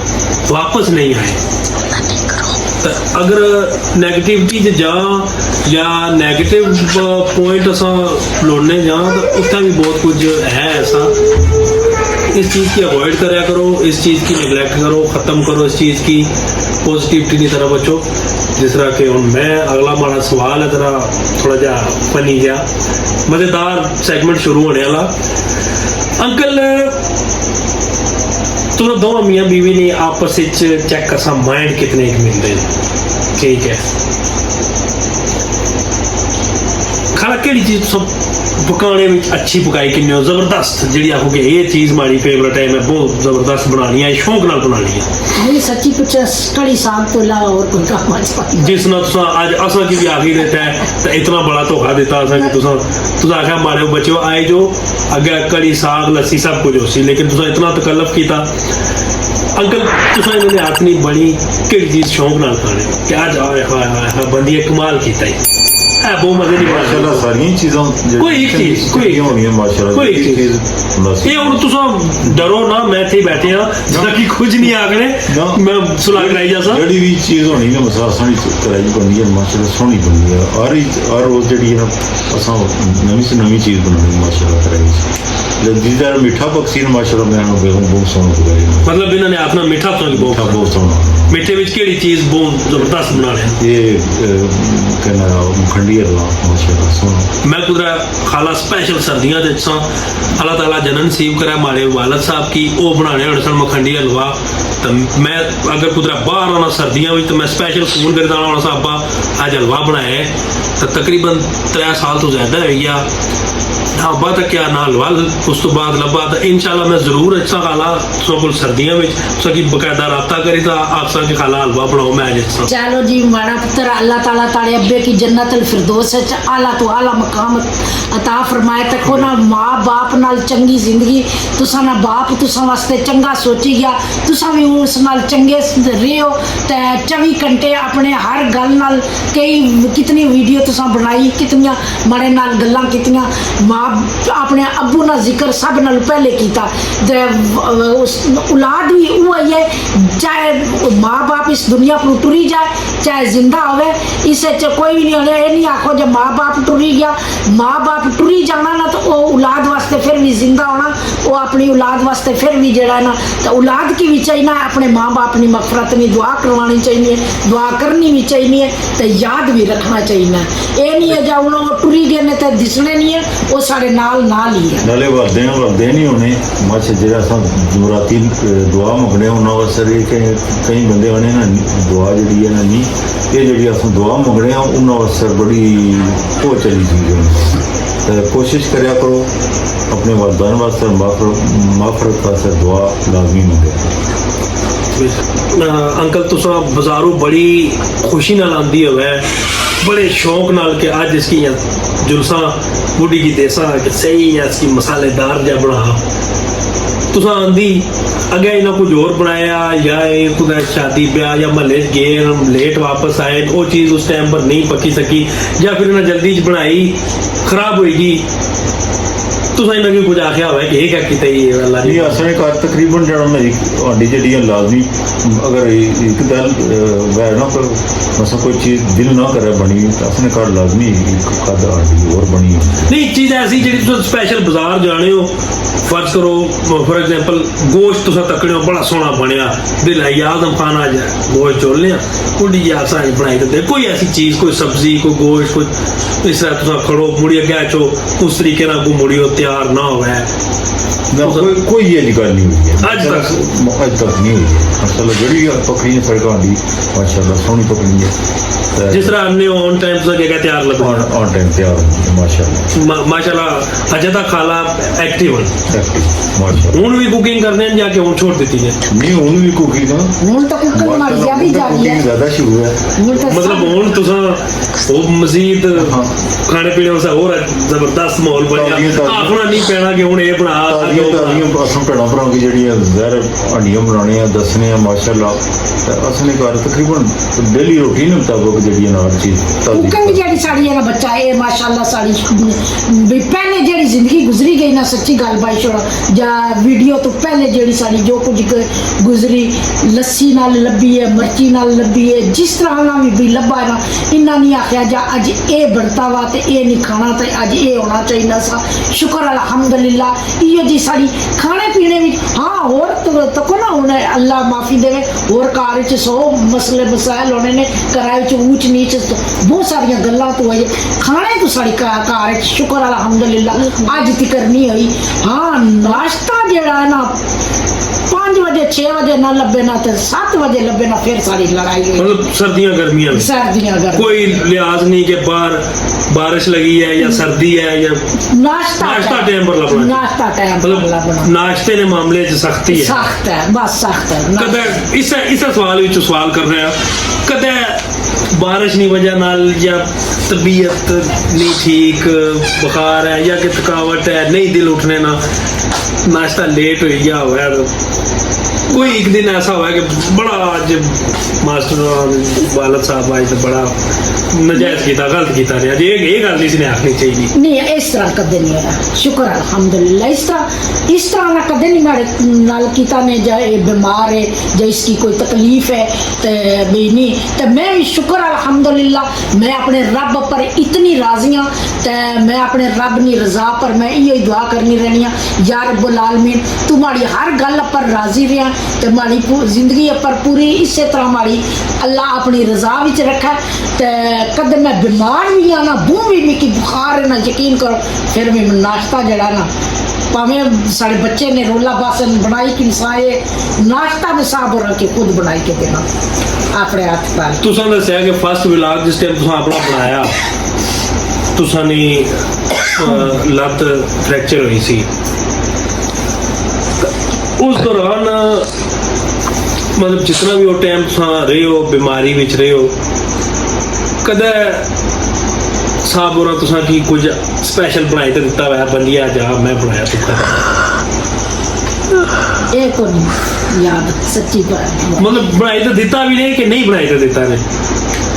ਵਾਪਸ ਨਹੀਂ ਆਏ। ਤਾਂ ਅਗਰ ਨੈਗੇਟਿਵਿਟੀ 'ਚ ਜਾ ਜਾਂ ਨੈਗੇਟਿਵ ਪੁਆਇੰਟ ਅਸਾਂ ਲੋੜਨੇ ਜਾ ਤਾਂ ਉੱਥੇ भी बहुत कुछ है ऐसा। इस चीज़ की अवॉइड करा करो, इस चीज़ की निगलेक्ट करो, ख़त्म करो इस चीज़ की, पॉजिटिविटी की तरफ बचो। जिस तरह के हम मैं अगला हमारा सवाल है जरा थोड़ा जा फनी गया मज़ेदार सेगमेंट शुरू होने वाला। अंकल तुम दो मियाँ बीवी ने आपस चेक कर सा माइंड कितने मिलते हैं, ठीक है। खाना केड़ी चीज़ सब पकाने में अच्छी पकाई किन्ने हो जबरदस्त जी आखो कि ये चीज़ हमारी फेवरेट है, मैं बहुत जबरदस्त बनानी है, शौक नाल बनानी है। नहीं सच्ची कुछ कड़ी साग तो अलावा और कोई काम आज जिस ना तुसा आज असा की भी आखिर देता है तो इतना बड़ा धोखा देता असा कि तुसा आखिया मारे बच्चों आए जो अगे कड़ी साग लस्सी सब कुछ हो सी, लेकिन तुसा इतना तकल्लफ किया। अंकल तुसा इन्होंने हाथ नहीं बनी केड़ी चीज़ शौक नाल खाने कि आज आए हाय हाय हाय बंदी कमाल किया ही है, बहुत मजे नहीं माशाल्लाह सारी चीज़ों कोई एक चीज कोई होनी है माशाल्लाह कोई एक चीज ये और तुसा डरो ना, मैं इत्थे बैठे हां ताकि कुछ नहीं आखने मैं सुलह कराई जा सा ਜਿਹੜੀ ਵੀ ਚੀਜ਼ ਹੋਣੀ ਹੈ ਮਸਾਲਾ ਸਾਰੀ ਕਰਾਈ ਬਣਦੀ ਹੈ ਮਾशाल्लाह ਸੋਹਣੀ ਬਣਦੀ ਹੈ। ਹਰ ਰੋਜ਼ ਜਿਹੜੀ ਹੈ ਅਸਾਂ ਨਵੀਂ ਸੇ ਨਵੀਂ ਚੀਜ਼ ਬਣਾਉਣੀ ਮਾशाल्लाह ਕਰਾਈ। ਜਿਹਦਾ ਮਿੱਠਾ ਪਕਸੀਨ ਮਾशाल्लाह ਮੈਂ ਬਹੁਤ ਸੋਹਣਾ ਪਕਾਈ। मतलब इन्होंने अपना मीठा तो ਬਹੁਤ ਸੋਹਣਾ मीठे ਵਿੱਚ ਕਿਹੜੀ ਚੀਜ਼ ਬਹੁਤ ਜ਼ਬਰਦਸਤ ਬਣਾ ਲਿਆ। ਇਹ ਕਹਿੰਦਾ ਮਖੰਡੀ ਹਲਵਾ ਮਾशाल्लाह ਸੋਹਣਾ। मैं कुदरा खाला स्पेशल सर्दियां दे सा अल्लाह ताला जन्नत नसीब करे हमारे वालद साहब की वो बनाने होने सन मखंडी हलवा। तो मैं अगर कुदरा बाहर आना सर्दियां में तो मैं स्पेशल फोन कर देना होना साहबा आज हलवा बनाया है। तो तकरीबन 3 साल तो ज़्यादा हो गया ना हलवा तक क्या ना हलवा उस तो बाद लब्बा। तो इंशाल्लाह मैं ज़रूर अच्छा खाला सो कुल सर्दियों में सकी बकायदा रब्ता करी तो आप सब के खाला हलवा बनाओ मैं आज। चलो जी माड़ा पुत्र अल्लाह ताला तारे अब्बे की जन्नत अल फिरदौस च आला तो आला मकाम अता फरमाए। तको ना माँ बाप नाल चंगी जिंदगी तुसा ना बाप तुसा वास्ते चंगा सोची गया, तुसा भी उस नाल चंगे रहो। ते 24 घंटे अपने हर गल नाल कई कितनी वीडियो तुसा बनाई, कितनियां माड़े नाल गल्लां कीतियां, माँ अपने अब्बू ना जिक्र सब नाल पहले कीता। ते उस औलाद भी वो है चाहे माँ बाप इस दुनिया पर टुरी जाए चाहे जिंदा होवे इसे च कोई भी नहीं होने। ये नहीं आखो जब माँ बाप टुरी गया माँ बाप टुरी जाना ना तो वो औलाद वास्ते फिर भी जिंदा होना, वो अपनी औलाद वास्ते फिर भी जड़ा ना तो औलाद की भी चाहिए ना अपने माँ बाप की मगफरत नहीं दुआ करवानी चाहिए, दुआ करनी भी चाहिए तो याद भी रखना चाहिए। ये नहीं है जब वो टुरी गए ने तो दिसने नहीं है वो साढ़े नाल ही है। नाले वरदे नहीं होने मच जो जुमराती दुआ मंगने उन्होंने वास्ते कई बंदे होने ना दुआ जी है ना नहीं ये जी अस दुआ मंगने उन्होंने वास्ते बड़ी हो चली चीज़ है। कोशिश करा करो अपने वालदैन वास्ते माफरत वास्ते दुआ लाजमी मंगे। अंकल तुसा बाजारों बड़ी खुशी नाल आंदी होवे बड़े शौक नाल के आज इसकी जुलसा बुढ़ी की देसा कि सही है इसकी मसालेदार जा बना तुसा आंदी अगे इन्हें कुछ और बनाया या कुछ शादी ब्याह या महल्ले गए लेट वापस आए वो चीज़ उस टाइम पर नहीं पकी सकी या फिर इन्हें जल्दी बनाई खराब होएगी तुसा इन्हें भी कुछ आख्या हुआ है कि क्या किया ये अल्लाह नहीं असने घर तकरीबन जरा मेरी आंटी जी लाजमी अगर एक गल वै ना पर मसा कोई चीज़ दिल ना करे बनी तो असने घर लाजमी एक कद आंटी और बनी नहीं चीज़ ऐसी जी तुम स्पेशल बाजार जाने हो फर्ज करो फॉर एग्जाम्पल गोश्त तुसा तकने हो बड़ा सोहना बनया दिल है आजम खान आज गोश्त चोलने कुड़ी ऐसा बनाई देते कोई ऐसी चीज़ कोई सब्जी कोई गोश्त कोई इस तरह तुसा खड़ो मुड़िया गया चो उस तरीके ना को मुड़ियो तैयार ना होवे कोई ये गल नहीं हुई है आज तक नहीं हुई है माशाल्लाह जड़ी पकड़ी है सड़क आंटी माशाल्लाह सोहनी पकड़ी है जिस तरह हमने ऑन टाइम से क्या तैयार लग ऑन टाइम तैयार माशाल्लाह माशाल्लाह अजय तक खाला एक्टिव माशाल्लाह हुन भी कुकिंग करने जाके हुन छोड़ देती है नहीं हुन भी कुकिंग हुन तो कुकिंग मर्जिया भी जारी है ज्यादा शुरू है मतलब हुन तुसा वो मजीद खाने पीने से और जबरदस्त माहौल बन गया ਨਹੀਂ ਪੈਣਾ ਕਿ ਹੁਣ ਇਹ ਬਣਾ ਤਾਜ਼ੀਆਂ ਅਸਾਂ ਭੈਣਾਂ ਭਰਾਵਾਂ ਦੀ ਜਿਹੜੀਆਂ ਜ਼ਹਿਰ ਹੱਡੀਆਂ ਬਣਾਉਣੀਆਂ ਦੱਸਣੀਆਂ ਮਾਸ਼ਾਅੱਲਾ ਅਸਾਂ ਨੇ ਘਰ ਤਕਰੀਬਨ ਡੇਲੀ ਰੂਟੀਨ ਮੁਤਾਬਕ ਜਿਹੜੀ ਨਾ ਹਰ ਚੀਜ਼ ਤਾਜ਼ੀ ਕੁਕਿੰਗ ਜਿਹੜੀ ਸਾਡੀ ਹੈ ਬੱਚਾ ਇਹ ਮਾਸ਼ਾਅੱਲਾ ਸਾਡੀ ਵੀ ਪਹਿਲੇ ਜਿਹੜੀ ਜ਼ਿੰਦਗੀ ਗੁਜ਼ਰੀ ਗਈ ਨਾ ਸੱਚੀ ਗੱਲ ਬਾਈ ਛੋੜਾ ਜਾਂ ਵੀਡੀਓ ਤੋਂ ਪਹਿਲੇ ਜਿਹੜੀ ਸਾਡੀ ਜੋ ਕੁਝ ਗੁਜ਼ਰੀ ਲੱਸੀ ਨਾਲ ਲੱਭੀ ਹੈ ਮਰਚੀ ਨਾਲ ਲੱਭੀ ਹੈ ਜਿਸ ਤਰ੍ਹਾਂ ਨਾਲ ਵੀ ਲੱਭਾ ਨਾ ਇੰਨਾ ਨਹੀਂ ਆਖਿਆ ਜਾਂ ਅੱਜ ਇਹ ਬਣਤਾ ਵਾ ਤੇ ਇਹ ਨਹੀਂ ਖਾਣਾ ਤੇ ਅੱਜ ਇਹ ਹੋਣਾ ਚਾਹੀਦਾ ਸਾ ਸ਼ੁਕਰ ਅਲਹਮਦੁਲਿल्लाह ਇਹੋ ਜੀ ਸਾਡੀ ਖਾਣੇ ਪੀਣੇ ਵਿੱਚ ਹਾਂ ਹੋਰ ਤੱਕੋ ਨਾ ਹੁਣ ਅੱਲਾ ਮਾਫੀ ਦੇਵੇ ਹੋਰ ਘਰ ਵਿੱਚ 100 ਮਸਲੇ ਮਸਾਇਲ ਹੋਣੇ ਨੇ ਘਰਾਂ ਵਿੱਚ ਊਚ ਨੀਚ ਬਹੁਤ ਸਾਰੀਆਂ ਗੱਲਾਂ ਤੋਂ ਹੋਈ ਖਾਣੇ ਤੋਂ ਸਾਡੀ ਘਰ ਵਿੱਚ ਸ਼ੁਕਰ ਅਲਹਮਦੁਲਿल्लाह ਅੱਜ ਤੱਕ ਨਹੀਂ ਹੋਈ ਹਾਂ ਨਾਸ਼ਤਾ ਜਿਹੜਾ ਹੈ ਨਾ 5 ਵਜੇ 6 ਵਜੇ ਨਾ ਲੱਭੇ ਨਾ ਤੇ 7 ਵਜੇ ਲੱਭੇ ਨਾ ਫਿਰ ਸਾਰੀ ਲੜਾਈ ਹੋਈ मतलब सर्दियां गर्मियां में सर्दियां गर्म कोई लिहाज नहीं कि बाहर बारिश लगी है या सर्दी है या नाश्ता टाइम पर लभना नाश्ता टाइम पर मतलब लभना नाश्ते ने मामले च सख्ती है सख्त है बस सख्त है कदे इस सवाल विच सवाल कर रहे हैं कदे बारिश नी वजह नाल या तबीयत नहीं ठीक बुखार है या कि थकावट है नहीं दिल उठने ना नाश्ता लेट हो गया हुआ है कोई एक दिन ऐसा हुआ कि बड़ा अज मास्टर वालद साहब आज तो बड़ा नजायज किया गलत किया रहा ये गल नहीं सी आखनी चाहिए नहीं इस तरह कदे नहीं होया शुक्र अल्हम्दुलिल्लाह इस तरह ना कदे नहीं मारे नाल कीता ने जा ये बीमार है या इसकी कोई तकलीफ है तो भी नहीं तो मैं भी शुक्र अल्हम्दुलिल्लाह मैं अपने रब पर इतनी राजी हाँ तो मैं अपने रब की रजा पर मैं इयो दुआ करनी रहनी हाँ या रब्बुल आलमीन तू माड़ी हर गल पर राजी रहा तो माड़ी जिंदगी पर पूरी इस तरह माड़ी अल्लाह अपनी रजा विच रखा तो कद मैं बीमार भी हाँ ना बूह भी मिकी बुखार है ना यकीन करो फिर भी नाश्ता जड़ा ना भावें साढ़े बच्चे ने रोला बासन बनाई कि साए नाश्ता में साहब रख के खुद बनाई के देना अपने हाथ पर तुसां दस्सिया कि फर्स्ट व्लॉग जिस टाइम तुसां अपना बनाया तुसां नी लत्त फ्रैक्चर हुई सी उस दौरान मतलब जितना भी वो टाइम तुसां रहे हो बीमारी विच रहे हो कदे साहब होरां तुसां की कुछ स्पैशल बनाई ते दित्ता होया बंदिया जा मैं बनाया तुक्का एक को नहीं याद सच्ची बात मतलब बनाई तो दिता भी नहीं कि नहीं बनाई तो दिता ने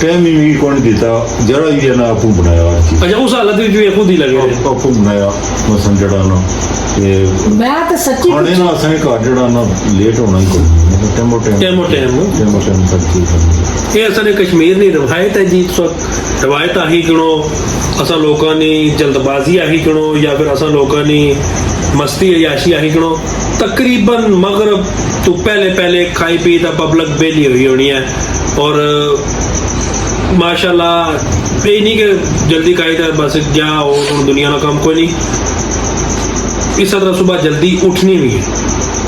टाइम ही भी कौन देता जरा ही ना आपको बनाया हर चीज अच्छा उस हालत में भी खुद ही लगे आपको बनाया मसन जड़ा ना ते मैं तो सच्ची खाने ना असें घर जड़ा ना लेट होना ही कोई नहीं टेमो टाइम सब चीज ये असां ने कश्मीर दी रवायत है जी रवायत आही कणो असां लोकां नी जल्दबाजी आही कणो या फिर असां लोकां नी मस्ती अयाशी आही कणो तकरीबन मगरब तो पहले खाई पी ता पब्लिक बेली हुई होनी है और माशाल्लाह ये नहीं कि जल्दी खाई था बस क्या हो दुनिया का काम कोई नहीं इस तरह सुबह जल्दी उठनी भी है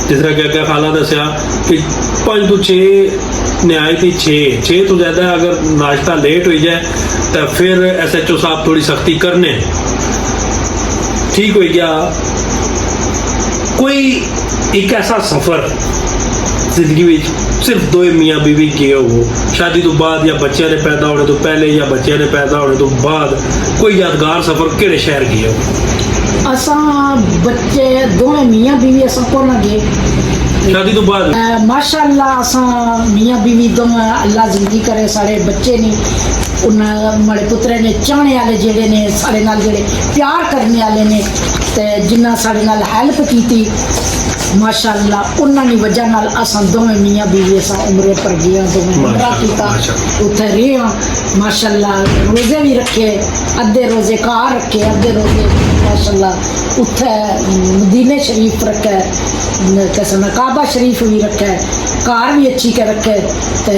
जिस तरह क्या खाला दसिया कि 5 तो 6 नहायती 6 तो ज़्यादा अगर नाश्ता लेट हो जाए तो फिर SHO साहब थोड़ी सख्ती करने ठीक हो गया कोई एक ऐसा सफ़र जिंदगी में सिर्फ 2 मियाँ बीवी किए हो शादी तो बाद या बच्चे ने पैदा होने तो पहले या बच्चे ने पैदा होने तो बाद कोई यादगार सफ़र किहड़े शहर किए हो असा बच्चे दोवें मियाँ बीवी असा को ना गए शादी तो बाद माशाअल्लाह असा मियाँ बीवी दोवें अल्लाह जिंदगी करे साढ़े बच्चे ने उन माड़े पुत्रे ने चाहने वाले जेड़े ने साढ़े नाल जेड़े प्यार करने वाले ने ते जिन्ना साढ़े नाल हेल्प की माशाअल्लाह उन्होंने वजह नाल असां दोवें मियाँ बीवी असां उमरे पर गए दोवें उमरा कीता उत्थे रहे माशाअल्लाह रोजे भी रखे अद्धे रोजे घर रखे अद्धे रोजे माशाअल्लाह उत्थे मदीने शरीफ रखे कसम काबा शरीफ भी रखे घर भी अच्छी के रखे ते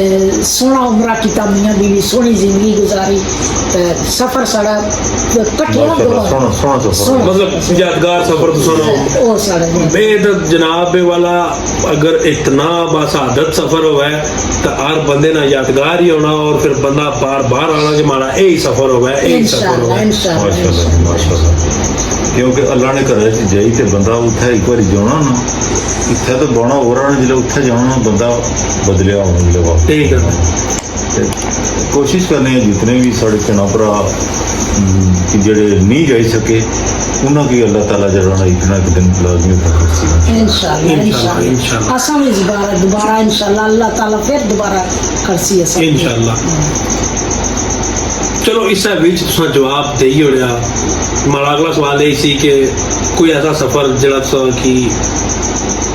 सोहना उमरा कीता मियाँ बीवी सोहनी जिंदगी गुजारी ते सफर साड़ा कट्ठे मतलब यादगार सफर तो सुनो ओ साड़े बेद जनाब वाला अगर इतना बासादत सफर हुआ है तो हर बंदे ना यादगार ही होना और फिर बंदा बार बार आना कि मारा यही सफर हुआ है यही सफर हुआ है माशाअल्लाह क्योंकि अल्लाह ने करे जाई ते बंदा उत्थे एक बार जाना ना इत्थे तो बौना हो रहा जिल्ले उत्थे जाना बंदा बदलिया होने वाला ठीक है ਤੇ ਕੋਸ਼ਿਸ਼ ਕਰਨੇ ਆ ਜਿਤਨੇ ਵੀ ਸਾਡੇ ਭੈਣਾਂ ਭਰਾ ਕਿ ਜਿਹੜੇ ਨਹੀਂ ਜਾਈ ਸਕੇ ਉਹਨਾਂ ਕੀ ਅੱਲਾਹ ਤਾਲਾ ਜਿਹੜਾ ਇੱਕ ਨਾ ਇੱਕ ਦਿਨ ਲਾਜ਼ਮੀ ਕਰ ਸੀ। इंशाल्लाह असा भी दोबारा इंशाल्लाह अल्लाह ताला फिर दोबारा करसी असा इंशाल्लाह। चलो इस विच तुसां जवाब दे ही होया। हमारा अगला सवाल यही सी कि कोई ऐसा सफर जरा कि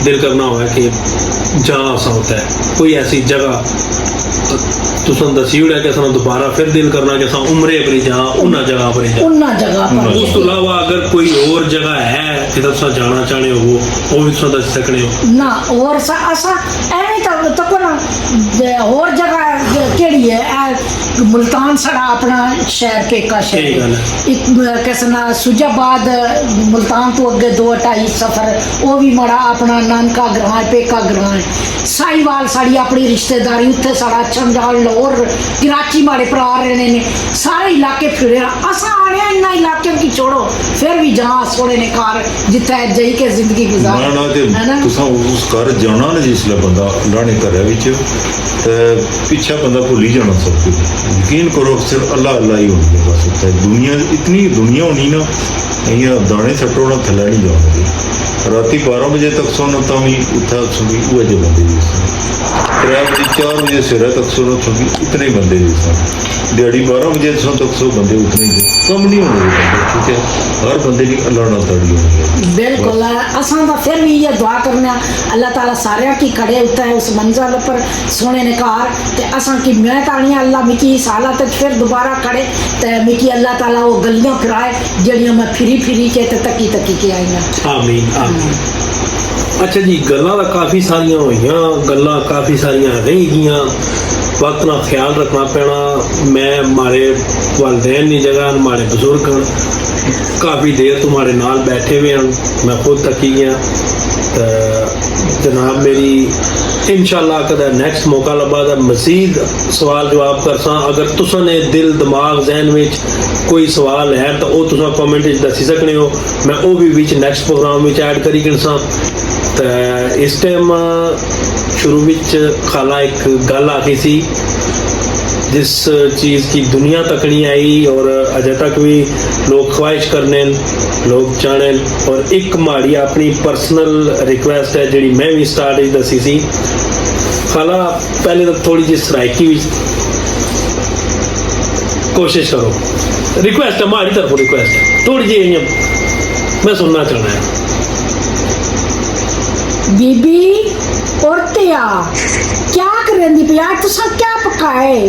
दिल करना होगा कि जहाँ ऐसा होता है, कोई ऐसी जगह तुसां दसी होया कि सानू दोबारा फिर दिल करना कि असां उमरे पर जहाँ उन्हां जगह पर जां। उन्हां जगह पर उस तो अलावा अगर कोई और जगह है कि तुसां जाना चाहते हो वो भी तुसां दस सकते हो ना। और असा एवें तो कोना और जगह केड़ी है ए मुल्तान साड़ा अपना शहर पेका शहर एक कैसना सुजाबाद मुल्तान तो अगे 2-2.5 सफर वो भी मड़ा अपना नानका ग्रां है पेका ग्रां है। साईवाल साड़ी अपनी रिश्तेदारी उत्थे साड़ा चंडाल लाहौर कराची माड़े भरा रहने ने सारे इलाके फिरे असा आने इन्ना इलाके की छोड़ो फिर भी जहाँ सोने ने कार जिथे जाई के जिंदगी गुजार है ना। तुसा उस घर जाना ना जिसले बंदा अल्लाह ने घरै विच ते पिछा बंदा भुल ही जाना सब कुछ। यकीन करो सिर्फ अल्लाह अल्लाह ही होनी है बस। उत्थे दुनिया इतनी दुनिया होनी ना इ'यां दाने सट्टो ना थल्ले नहीं जाओगे। राती 12 बजे तक सोना तो भी उत्थे सुबह उहे जे बंदे जी 3 बजे 4 बजे सवेरे तक सोना तो भी इतने ही बंदे जी सन। दिहाड़ी 12 बजे तक सो बंदे उतने ही कम नहीं होने बंदे। ठीक है हर बंदे की अल्लाह नाल ताड़ी होनी है बिल्कुल। असां दा फिर भी ये दुआ करना अल्लाह ताला सारे की खड़े होता है उस मंजिल पर सोने ने कार ते असां की मैं तानी अल्लाह मिकी इस हालत फिर दोबारा खड़े ते मिकी अल्लाह ताला वो गलियां फिराए जड़ियां मैं फिरी के ते तकी के आई ना। आमीन आमीन। अच्छा जी गल्लां तां काफ़ी सारियां होईयां, गल्लां काफ़ी सारियां रह गईयां, वक्त ना ख्याल रखना पैना। मैं मारे वालदैन की जगह मारे बजुर्ग काफ़ी देर तुम्हारे नाल बैठे हुए हैं, मैं खुद थकी गया। तो जनाब मेरी इंशाल्लाह कदा नैक्सट मौका लब्भा तो मजीद सवाल जवाब करसा। अगर तुसां ने दिल दिमाग जहन में कोई सवाल है तो वो तुसां कमेंट दसी सकने हो, मैं वो भी विच नैक्सट प्रोग्राम में ऐड करी गिनसा। तो इस टाइम शुरू विच खाला एक गल आखी सी जिस चीज़ की दुनिया तक नहीं आई और अजे तक भी लोग ख्वाहिश करने लोग चाहने। और एक माड़ी अपनी पर्सनल रिक्वेस्ट है जी मैं भी स्टार्ट दसी सी। खाला पहले तो थोड़ी जी सराइकी भी कोशिश करो, रिक्वेस्ट है माड़ी तरफों रिक्वेस्ट है थोड़ी जी मैं सुनना चाहना है। बीबी और तिया क्या करेंदी पिया तुसा क्या पकाए?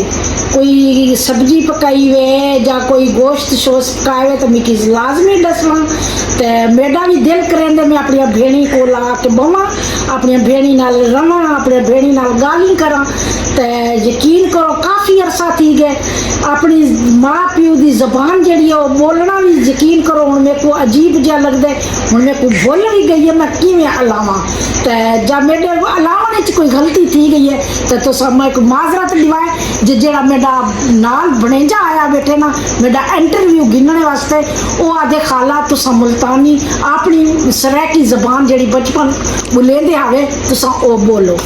कोई सब्जी पकाई वे या कोई गोश्त शोश्त पकाए वे तो मिकी लाजमी दसना। ते मेरा भी दिल करेंदे मैं अपनी भेणी को ला के बवा अपनी भेणी नाल रवा अपनी भेणी नाल गाली करा। ते यकीन करो काफ़ी अरसा थी गए अपनी माँ प्यो की जबान जी बोलना भी यकीन करो हूँ मेरे को अजीब जहा लगता है। हूँ मेरे को भुल भी गई है मैं किवें अलावा तो जब मेरे अलावन कोई गलती थी गई है तो तुस मैं को माजरत दिवाए जो मेरा नाल बनेजा आया बैठे ना मेरा इंटरव्यू गिनने वास्ते वो आदे खाला तुसा मुल्तानी अपनी सरायकी जबान जी बचपन बुलेंदे आवे तुसा ओ बोलो।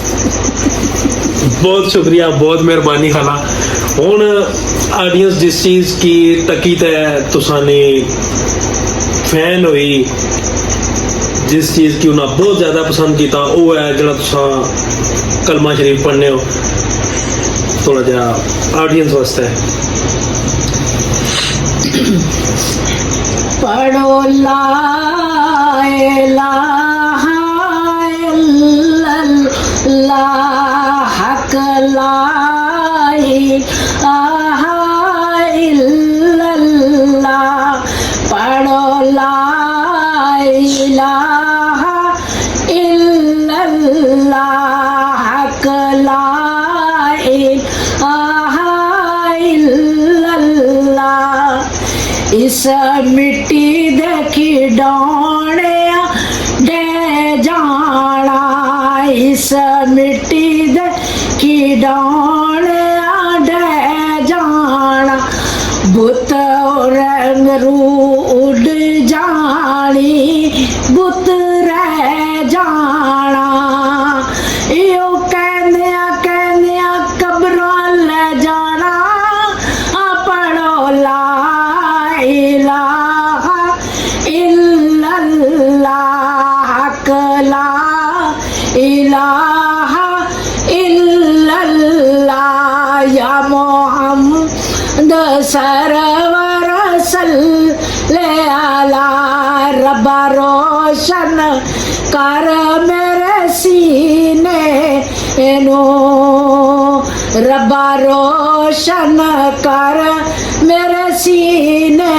बहुत शुक्रिया बहुत मेहरबानी खाला। हुण ऑडियंस जिस चीज़ की तकी ते तुसा ने फैन हुई जिस चीज़ की उन्हें बहुत ज़्यादा पसंद किया वो है जो तुसा कलमा शरीफ पढ़ने हो थोड़ा जहा ऑडियंस वास्ते पढ़ो ला इलाहा इल्लल्लाह हक ला इलाहा इल्लल्लाह पढ़ो ला इलाहा इल्लल्लाह हक ला इलाहा इल्लल्लाह। इस मिट्टी दे खिडौने दे जाना इस मिट्टी दे खिडौने दे जाना बुत रंग रू उड़ जानी बुत रह जाना यो कहने कब्रों ले जा सरवर सल्ले अला रब्बा रोशन कर मेरे सीने नो रब्बा रोशन कर मेरे सीने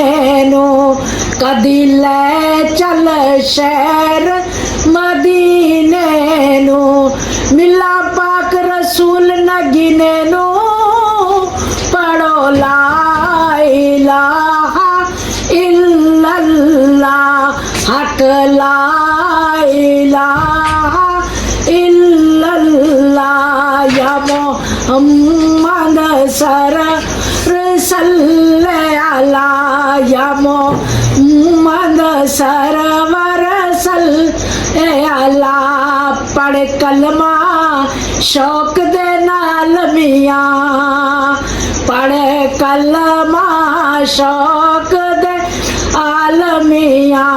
नो कदी ले चल शहर मदीने नो मिला पाक रसूल नगीने नो पढ़ो ला इलाहा इल्लल्लाह हक ला इलाहा इल्लल्लाह या मोहम्मद सल्ले अला या मोहम्मद सरवर सल्ले अला पढ़ कलमा शौक दे नाल मियां पढ़ कलमा शौक दे आलमियां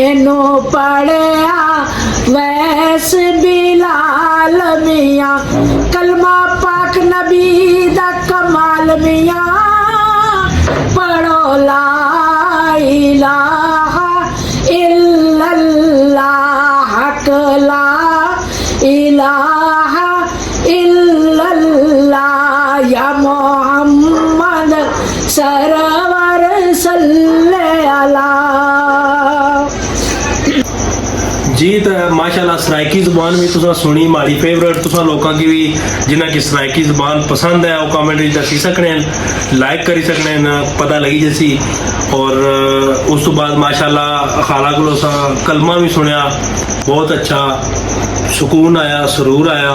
इनू पढ़िया वैस बिलाल मियां कलमा पाक नबी दा कमाल मियां पढ़ो ला इलाहा इल्लल्लाह हक ला इलाहा इल्लल्लाह या मोहम्मद सरवर सल्ले अला। जी तो माशाल्लाह सराइकी ज़ुबान भी तुसा सुनी हमारी फेवरेट तुसा लोगों की भी जिन्हें की सराइकी ज़ुबान पसंद है वो कमेंट दसी सकने लाइक करी सकने पता लगी जैसी और उस तो बाद माशाल्लाह खाला को कलमा भी सुनिया बहुत अच्छा सुकून आया सरूर आया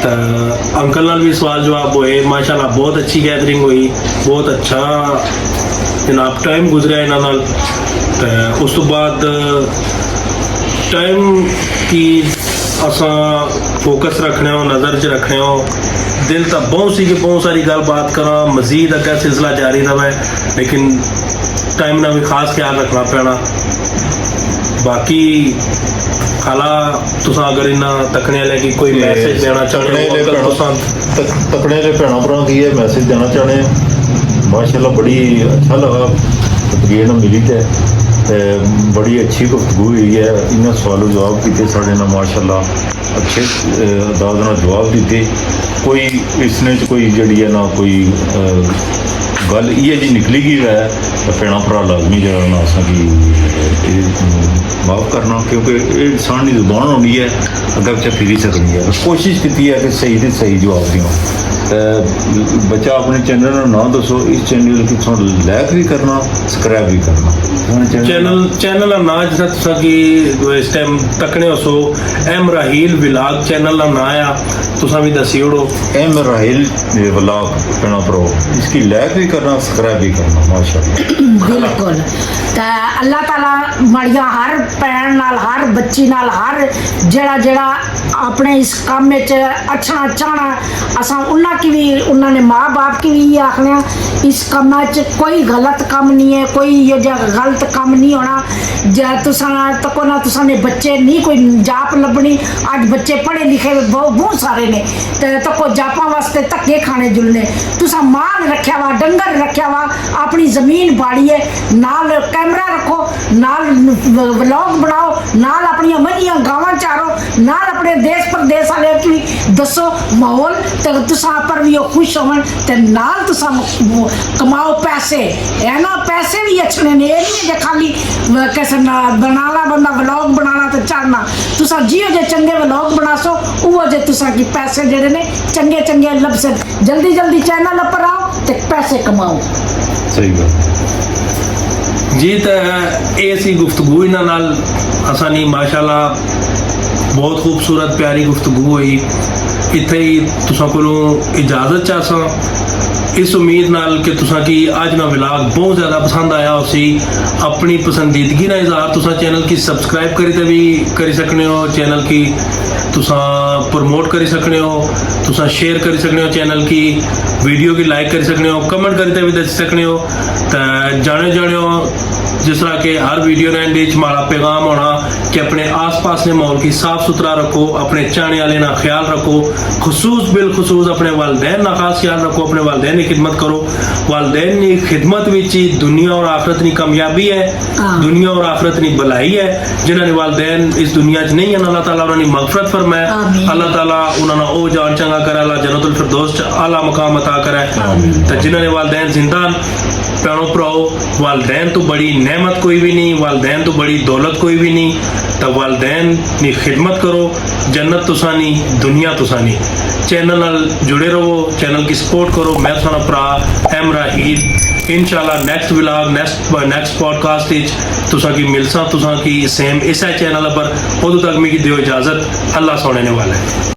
तो अंकल नाल भी सवाल जवाब हुए माशाल्लाह बहुत अच्छी गैदरिंग हुई बहुत अच्छा जनाब टाइम गुजरा इन्हों नाल तो उस तो बाद टाइम की असा फोकस रखने हो नज़र च रखने हो दिल तो बहुत सी कि बहुत सारी गलबात करा मजीद अगर सिलसिला जारी रहे लेकिन टाइम ना भी खास ख्याल रखना पैना बाकी खाला तुसा अगर इन्ना तकने वाले की कोई मैसेज देना चाहते हो तकने वाले भैन भरा की ये मैसेज देना चाहते हैं माशाल्लाह बड़ी अच्छा लगा तकरीर मिली है बड़ी अच्छी गुफ्तगू हुई है इन्होंने सवालों जवाब किए साढ़े ना माशाल्लाह अच्छे अंदाज नाल जवाब दिते कोई इसने कोई जड़ी है ना कोई गल इ'यै जी निकली गई है भैन भरा लाजमी जरा ना असेंगी माफ़ करना क्योंकि ये इंसान की जुबान होनी है अगर पिछे फिरी सकनी है कोशिश की है कि सही तो सही जवाब दें बच्चा अपने चैनल का नाम दसो इस चैनल की लाइक भी करना सबसक्राइब भी करना चैनल का नाम जिस तुसा की इस टाइम तकने हो सो एम राहील व्लॉग चैनल का नाम आ तुसा भी दसी ओड़ो एम राहील व्लॉग भैन भरा इसकी लाइक भी करना सबसक्राइब भी करना माशाल्लाह बिल्कुल तो अल्लाह ताला मड़िया हर भैन नाल हर बच्ची नाल हर जेड़ा जेड़ा अपने इस काम में अच्छा चाहना असा उन्होंने की भी उन्होंने माँ बाप की भी ये आखने इस काम कोई गलत काम नहीं है कोई ये गलत काम नहीं होना तुसा तको ना तुसा ने बच्चे नहीं कोई जाप लभनी अज बच्चे पढ़े लिखे बहुत सारे ने तको जापा वास्ते धक्के खाने जुलने तुसा माल रखा वा डंगर रखा वा अपनी जमीन बाड़ी है नाल कैमरा रखो नाल व्लॉग बनाओ नाल अपनी मनिया गावां चारो नाल अपने देश प्रदेश वाले की दसो माहौल तो तुसा पर भी खुश होवन ते नाल तुसा कमाओ पैसे है ना पैसे भी अच्छे ने ये नहीं है खाली कैसे बनाना बंदा व्लॉग बनाना तो चढ़ना तुसा जियो जे चंगे व्लॉग बनासो वो जे तुसा की पैसे जेडे ने चंगे चंगे लभसे जल्दी जल्दी चैनल पर आओ ते पैसे कमाओ सही बात जी तो ये सी गुफ्तगू इन्हां नाल असानी माशाल्लाह बहुत खूबसूरत प्यारी गुफ्तगू हुई इत्थे ही तुसां कोलों इजाजत चाहसां इस उम्मीद नाल कि तुसां की अज ना व्लॉग बहुत ज़्यादा पसंद आया उसी अपनी पसंदीदगी का इजहार तुसां चैनल की सब्सक्राइब करी भी करी सकने हो चैनल की तुसां प्रमोट करी सकने हो तुसां शेयर करी सकने हो चैनल की वीडियो की लाइक करी सकने हो कमेंट करते भी दस सकने हो तो जाने जिस तरह के हर वीडियो ने एंड हमारा पैगाम होना कि अपने आसपास के माहौल की साफ सुथरा रखो, अपने चाहने वाले ना ख्याल रखो, खसूस बिलखसूस अपने वालदैन ना खास ख्याल रखो, अपने वालदैन की खिदमत करो। वालदैन की खिदमत विच ही दुनिया और आखरत की कामयाबी है, दुनिया और आखरत की भलाई है। जिन्होंने वालदैन इस दुनिया च नहीं है, अल्लाह ताला उन्होंने मगफरत फरमाए, अल्लाह ताला उन्होंने ओ जान चंगा करे, अल्लाह जन्नतुल फिरदौस च आला मकाम अता करे। तो जिन्होंने वालदैन जिंदा भैनों भराओ, वालदैन तो बड़ी नेमत कोई भी नहीं, वालदैन तो बड़ी दौलत कोई भी नहीं। तो वालदैन की खिदमत करो, जन्नत तुसा नहीं, दुनिया तुसा नहीं। चैनल नाल जुड़े रहो, चैनल की सपोर्ट करो। मैं तुहाडा भरा एम राहीद, इंशाल्लाह next vlog next podcast which तुसा की मिलसा, तुसा की सेम इस चैनल पर। उदों तक मिगी दियो इजाजत। अल्लाह सोने वाला है।